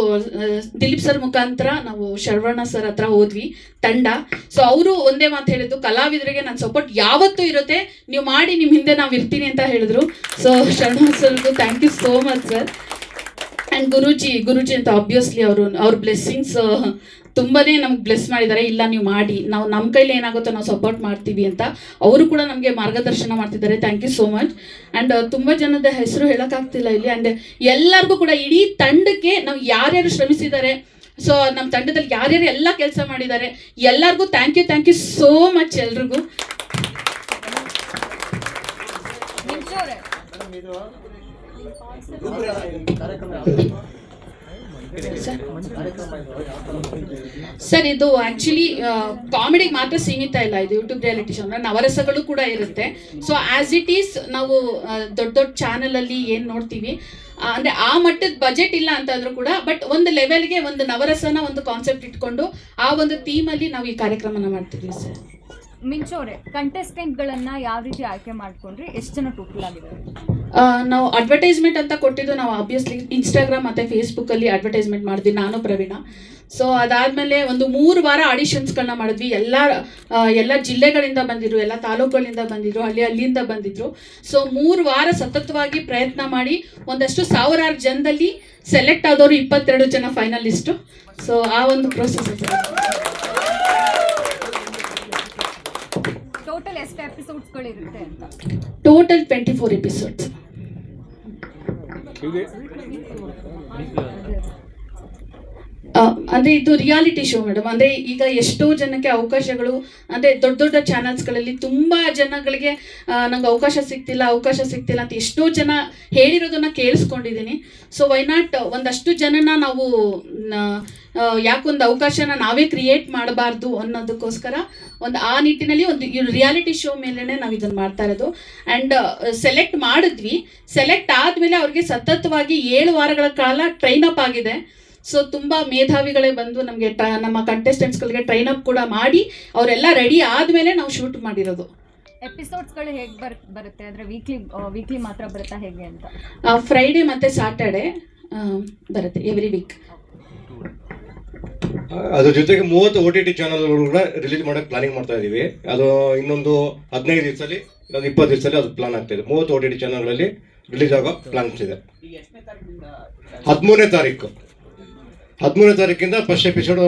ದಿಲೀಪ್ ಸರ್ ಮುಖಾಂತರ ನಾವು ಶರವಣ ಸರ್ ಹತ್ರ ಹೋದ್ವಿ ತಂಡ. ಸೊ ಅವರು ಒಂದೇ ಮಾತು ಹೇಳಿದ್ದು, ಕಲಾವಿದರಿಗೆ ನನ್ನ ಸಪೋರ್ಟ್ ಯಾವತ್ತೂ ಇರುತ್ತೆ, ನೀವು ಮಾಡಿ, ನಿಮ್ಮ ಹಿಂದೆ ನಾವು ಇರ್ತೀನಿ ಅಂತ ಹೇಳಿದ್ರು. ಸೊ ಶರವಣ ಸರ್ದು thank you so much sir. And Guruji ಅಂತ ಆಬ್ವಿಯಸ್ಲಿ ಅವ್ರ ಬ್ಲೆಸ್ಸಿಂಗ್ಸ್ ತುಂಬಾ ನಮ್ಗೆ ಬ್ಲೆಸ್ ಮಾಡಿದ್ದಾರೆ. ಇಲ್ಲ ನೀವು ಮಾಡಿ, ನಾವು ನಮ್ಮ ಕೈಲಿ ಏನಾಗುತ್ತೋ ನಾವು ಸಪೋರ್ಟ್ ಮಾಡ್ತೀವಿ ಅಂತ ಅವರು ಕೂಡ ನಮಗೆ ಮಾರ್ಗದರ್ಶನ ಮಾಡ್ತಿದ್ದಾರೆ. Thank you so much. And ತುಂಬ ಜನದ ಹೆಸರು ಹೇಳೋಕ್ಕಾಗ್ತಿಲ್ಲ ಇಲ್ಲಿ. ಆ್ಯಂಡ್ ಎಲ್ಲರಿಗೂ ಕೂಡ ಇಡೀ ತಂಡಕ್ಕೆ ನಾವು ಯಾರ್ಯಾರು ಶ್ರಮಿಸಿದ್ದಾರೆ, ಸೊ ನಮ್ಮ ತಂಡದಲ್ಲಿ ಯಾರ್ಯಾರು ಎಲ್ಲ ಕೆಲಸ ಮಾಡಿದ್ದಾರೆ ಎಲ್ಲರಿಗೂ ಥ್ಯಾಂಕ್ ಯು ಸೋ ಮಚ್ ಎಲ್ರಿಗೂ. ಸರ್ ಇದು ಆ್ಯಕ್ಚುಲಿ ಕಾಮಿಡಿಗೆ ಮಾತ್ರ ಸೀಮಿತ ಇಲ್ಲ, ಇದು ಯೂಟ್ಯೂಬ್ ರಿಯಾಲಿಟಿ ಶೋ ಅಂದರೆ ನವರಸಗಳು ಕೂಡ ಇರುತ್ತೆ. ಸೊ ಆ್ಯಸ್ ಇಟ್ ಈಸ್ ನಾವು ದೊಡ್ಡ ಚಾನಲಲ್ಲಿ ಏನು ನೋಡ್ತೀವಿ ಅಂದರೆ ಆ ಮಟ್ಟದ ಬಜೆಟ್ ಇಲ್ಲ ಅಂತಂದ್ರೂ ಕೂಡ, ಬಟ್ ಒಂದು ಲೆವೆಲ್ಗೆ ಒಂದು ನವರಸನ ಒಂದು ಕಾನ್ಸೆಪ್ಟ್ ಇಟ್ಕೊಂಡು ಆ ಒಂದು ಥೀಮಲ್ಲಿ ನಾವು ಈ ಕಾರ್ಯಕ್ರಮನ ಮಾಡ್ತೀವಿ ಸರ್. ಮಿಂಚೋರೆ, ಕಂಟೆಸ್ಟೆಂಟ್ಗಳನ್ನು ಯಾವ ರೀತಿ ಆಯ್ಕೆ ಮಾಡ್ಕೊಂಡ್ರಿ? ಎಷ್ಟು ಜನ ಟೋಟಲ್ ಆಗಿದ್ದಾರೆ? ನಾವು ಅಡ್ವರ್ಟೈಸ್ಮೆಂಟ್ ಅಂತ ಕೊಟ್ಟಿದ್ದು, ನಾವು ಆಬ್ವಿಯಸ್ಲಿ ಇನ್ಸ್ಟಾಗ್ರಾಮ್ ಮತ್ತು ಫೇಸ್ಬುಕ್ಕಲ್ಲಿ ಅಡ್ವರ್ಟೈಸ್ಮೆಂಟ್ ಮಾಡಿದ್ವಿ ನಾನು ಪ್ರವೀಣ. ಸೊ ಅದಾದಮೇಲೆ ಒಂದು 3 ವಾರ ಆಡಿಷನ್ಸ್ಗಳನ್ನ ಮಾಡಿದ್ವಿ. ಎಲ್ಲ ಜಿಲ್ಲೆಗಳಿಂದ ಬಂದಿದ್ರು, ಎಲ್ಲ ತಾಲೂಕುಗಳಿಂದ ಬಂದಿದ್ರು, ಅಲ್ಲಿಂದ ಬಂದಿದ್ರು. ಸೊ 3 ವಾರ ಸತತವಾಗಿ ಪ್ರಯತ್ನ ಮಾಡಿ ಒಂದಷ್ಟು ಸಾವಿರಾರು ಜನದಲ್ಲಿ ಸೆಲೆಕ್ಟ್ ಆದವರು 22 ಜನ ಫೈನಲಿಸ್ಟು. ಸೊ ಆ ಒಂದು ಪ್ರೋಸೆಸ್. ಟೋಟಲ್ ಎಷ್ಟು ಎಪಿಸೋಡ್ಸ್ಗಳಿರುತ್ತೆ ಅಂತ? Total 24 episodes. ಅಂದರೆ ಇದು ರಿಯಾಲಿಟಿ ಶೋ ಮೇಡಮ್. ಅಂದರೆ ಈಗ ಎಷ್ಟೋ ಜನಕ್ಕೆ ಅವಕಾಶಗಳು, ಅಂದರೆ ದೊಡ್ಡ ಚಾನಲ್ಸ್ಗಳಲ್ಲಿ ತುಂಬ ಜನಗಳಿಗೆ ನಂಗೆ ಅವಕಾಶ ಸಿಗ್ತಿಲ್ಲ ಅಂತ ಎಷ್ಟೋ ಜನ ಹೇಳಿರೋದನ್ನು ಕೇಳಿಸ್ಕೊಂಡಿದ್ದೀನಿ. ಸೊ ವೈ ನಾಟ್ ಒಂದಷ್ಟು ಜನನ ನಾವು ಯಾಕೊಂದು ಅವಕಾಶನ ನಾವೇ ಕ್ರಿಯೇಟ್ ಮಾಡಬಾರ್ದು ಅನ್ನೋದಕ್ಕೋಸ್ಕರ ಆ ನಿಟ್ಟಿನಲ್ಲಿ ಒಂದು ರಿಯಾಲಿಟಿ ಶೋ ಮೇಲೇ ನಾವು ಇದನ್ನು ಮಾಡ್ತಾ ಇರೋದು. ಆ್ಯಂಡ್ ಸೆಲೆಕ್ಟ್ ಮಾಡಿದ್ವಿ. ಸೆಲೆಕ್ಟ್ ಆದಮೇಲೆ ಅವ್ರಿಗೆ ಸತತವಾಗಿ 7 ವಾರಗಳ ಕಾಲ ಟ್ರೈನ್ ಅಪ್ ಆಗಿದೆ. ಸೊ ತುಂಬ ಮೇಧಾವಿಗಳೇ ಬಂದು ನಮಗೆ ನಮ್ಮ ಕಂಟೆಸ್ಟೆಂಟ್ಸ್ಗಳಿಗೆ ಟ್ರೈನ್ ಅಪ್ ಕೂಡ ಮಾಡಿ ಅವರೆಲ್ಲ ರೆಡಿ ಆದಮೇಲೆ ನಾವು ಶೂಟ್ ಮಾಡಿರೋದು. ಎಪಿಸೋಡ್ಸ್ಗಳು ಹೇಗೆ ಬರುತ್ತೆ ಅಂದರೆ ವೀಕ್ಲಿ ಮಾತ್ರ ಬರುತ್ತಾ ಹೇಗೆ ಅಂತ? ಫ್ರೈಡೇ ಮತ್ತು ಸ್ಯಾಟರ್ಡೆ ಬರುತ್ತೆ ಎವ್ರಿ ವೀಕ್. ಅದ್ರ ಜೊತೆಗೆ 30 OTT ಚಾನಲ್ಗಳು ಕೂಡ ರಿಲೀಸ್ ಮಾಡೋಕ್ಕೆ ಪ್ಲಾನಿಂಗ್ ಮಾಡ್ತಾ ಇದ್ದೀವಿ. ಅದು ಇನ್ನೊಂದು 15 ದಿವಸದಲ್ಲಿ ಒಂದು 20 ದಿವಸದಲ್ಲಿ ಅದು ಪ್ಲಾನ್ ಆಗ್ತಾಯಿದೆ. 30 OTT ಚಾನಲ್ಗಳಲ್ಲಿ ರಿಲೀಸ್ ಆಗೋ ಪ್ಲಾನ್ಸ್ ಇದೆ. 13ನೇ ತಾರೀಕಿಂದ ಫಸ್ಟ್ ಎಪಿಸೋಡು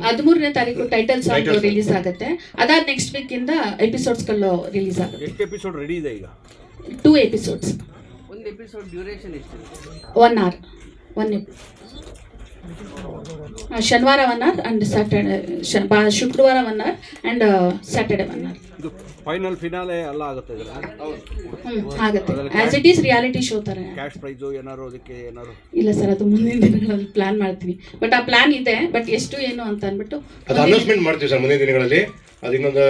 13ನೇ ತಾರೀಕು ಟೈಟಲ್ ಸಾಂಗ್ ರಿಲೀಸ್ ಆಗುತ್ತೆ. ಅದಾದ ನೆಕ್ಸ್ಟ್ ವೀಕ್ ಇಂದ ಎಪಿಸೋಡ್ಸ್ಗಳು ರಿಲೀಸ್ ಆಗುತ್ತೆ. ಎಷ್ಟು ಎಪಿಸೋಡ್ ರೆಡಿ ಇದೆ ಈಗ? 2 ಎಪಿಸೋಡ್ಸ್. ಒಂದು ಎಪಿಸೋಡ್ ಡ್ಯೂರೇಷನ್ ಎಷ್ಟು? 1 hour. ಶನಿವಾರ 1 hour ಅಂಡ್ ಸ್ಯಾಟರ್ಡೆ ಶುಕ್ರವಾರ 1 hour ಅಂಡ್ ಸ್ಯಾಟರ್ಡೆ 1 hour. ಇದು ಫೈನಲ್ ಫಿನಾಲೆ ಎಲ್ಲ ಆಗುತ್ತೆ ಇದರ? ಆಗುತ್ತೆ. As it is reality show ತರ. ಕ್ಯಾಶ್ ಪ್ರೈಸು ಏನಾರು ಅದಕ್ಕೆ ಏನಾರು? ಇಲ್ಲ ಸರ್, ಅದು ಮುಂದಿನ ದಿನಗಳಲ್ಲಿ ಪ್ಲಾನ್ ಮಾಡ್ತೀವಿ. ಬಟ್ ಆ ಪ್ಲಾನ್ ಇದೆ, ಬಟ್ ಎಷ್ಟು ಏನು ಅಂತ ಅಂದ್ಬಿಟ್ಟು ಅದು ಅನೌನ್ಸ್ಮೆಂಟ್ ಮಾಡ್ತೀವಿ ಸರ್ ಮುಂದಿನ ದಿನಗಳಲ್ಲಿ. ಅದು ಇನ್ನೊಂದು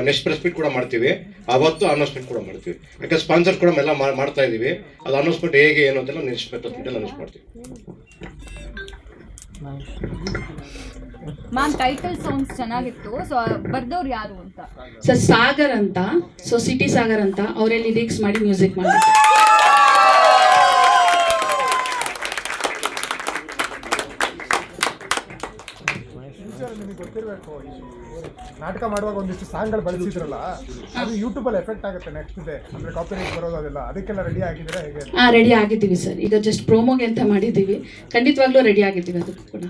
ನೆಕ್ಸ್ಟ್ ಪ್ರೆಸ್ ಮೀಟ್ ಕೂಡ ಮಾಡ್ತೀವಿ, ಅವತ್ತು ಅನೌನ್ಸ್ಮೆಂಟ್ ಕೂಡ ಮಾಡ್ತೀವಿ. ಯಾಕೆ ಸ್ಪಾನ್ಸರ್ ಕೂಡ ಎಲ್ಲ ಮಾಡ್ತಾ ಇದ್ದೀವಿ. ಅದು ಅನೌನ್ಸ್ಮೆಂಟ್ ಹೇಗೆ ಏನು ಅಂತೆಲ್ಲ ನೆಕ್ಸ್ಟ್ ಪ್ರೆಸ್ ಮೀಟಲ್ಲಿ ಅನೌನ್ಸ್ ಮಾಡ್ತೀವಿ. ಮ್ಯಾಮ್ ಟೈಟಲ್ ಸಾಂಗ್ಸ್ ಚೆನ್ನಾಗಿತ್ತು. ಸೊ ಬರ್ದವ್ರು ಯಾರು ಅಂತ? ಸರ್ ಸಾಗರ್ ಅಂತ, ಸೊ ಸಿಟಿ ಸಾಗರ್ ಅಂತ ಅವರೇ ಲಿರಿಕ್ಸ್ ಮಾಡಿ ಮ್ಯೂಸಿಕ್ ಮಾಡಿದ್ರು. ನಿಮಗೆ ಗೊತ್ತಿರಬೇಕು, ನಾಟಕ ಮಾಡುವಾಗ ಒಂದಿಷ್ಟು ಸಾಂಗ್ಗಳು ಬಳಸಿದ್ರಲ್ಲ, ಅದು ಯೂಟ್ಯೂಬಲ್ಲಿ ಎಫೆಕ್ಟ್ ಆಗುತ್ತೆ ನೆಕ್ಸ್ಟ್ ಡೇ, ಅಂದರೆ ಕಾಪಿರೈಟ್ ಬರೋದು ಅದೆಲ್ಲ, ಅದಕ್ಕೆಲ್ಲ ರೆಡಿ ಆಗಿದ್ರೆ ಹೇಗೆ? ರೆಡಿ ಆಗಿದ್ದೀವಿ ಸರ್. ಈಗ ಜಸ್ಟ್ ಪ್ರೋಮೋಗೆ ಅಂತ ಮಾಡಿದ್ದೀವಿ. ಖಂಡಿತವಾಗ್ಲೂ ರೆಡಿ ಆಗಿದ್ದೀವಿ ಅದಕ್ಕೂ ಕೂಡ.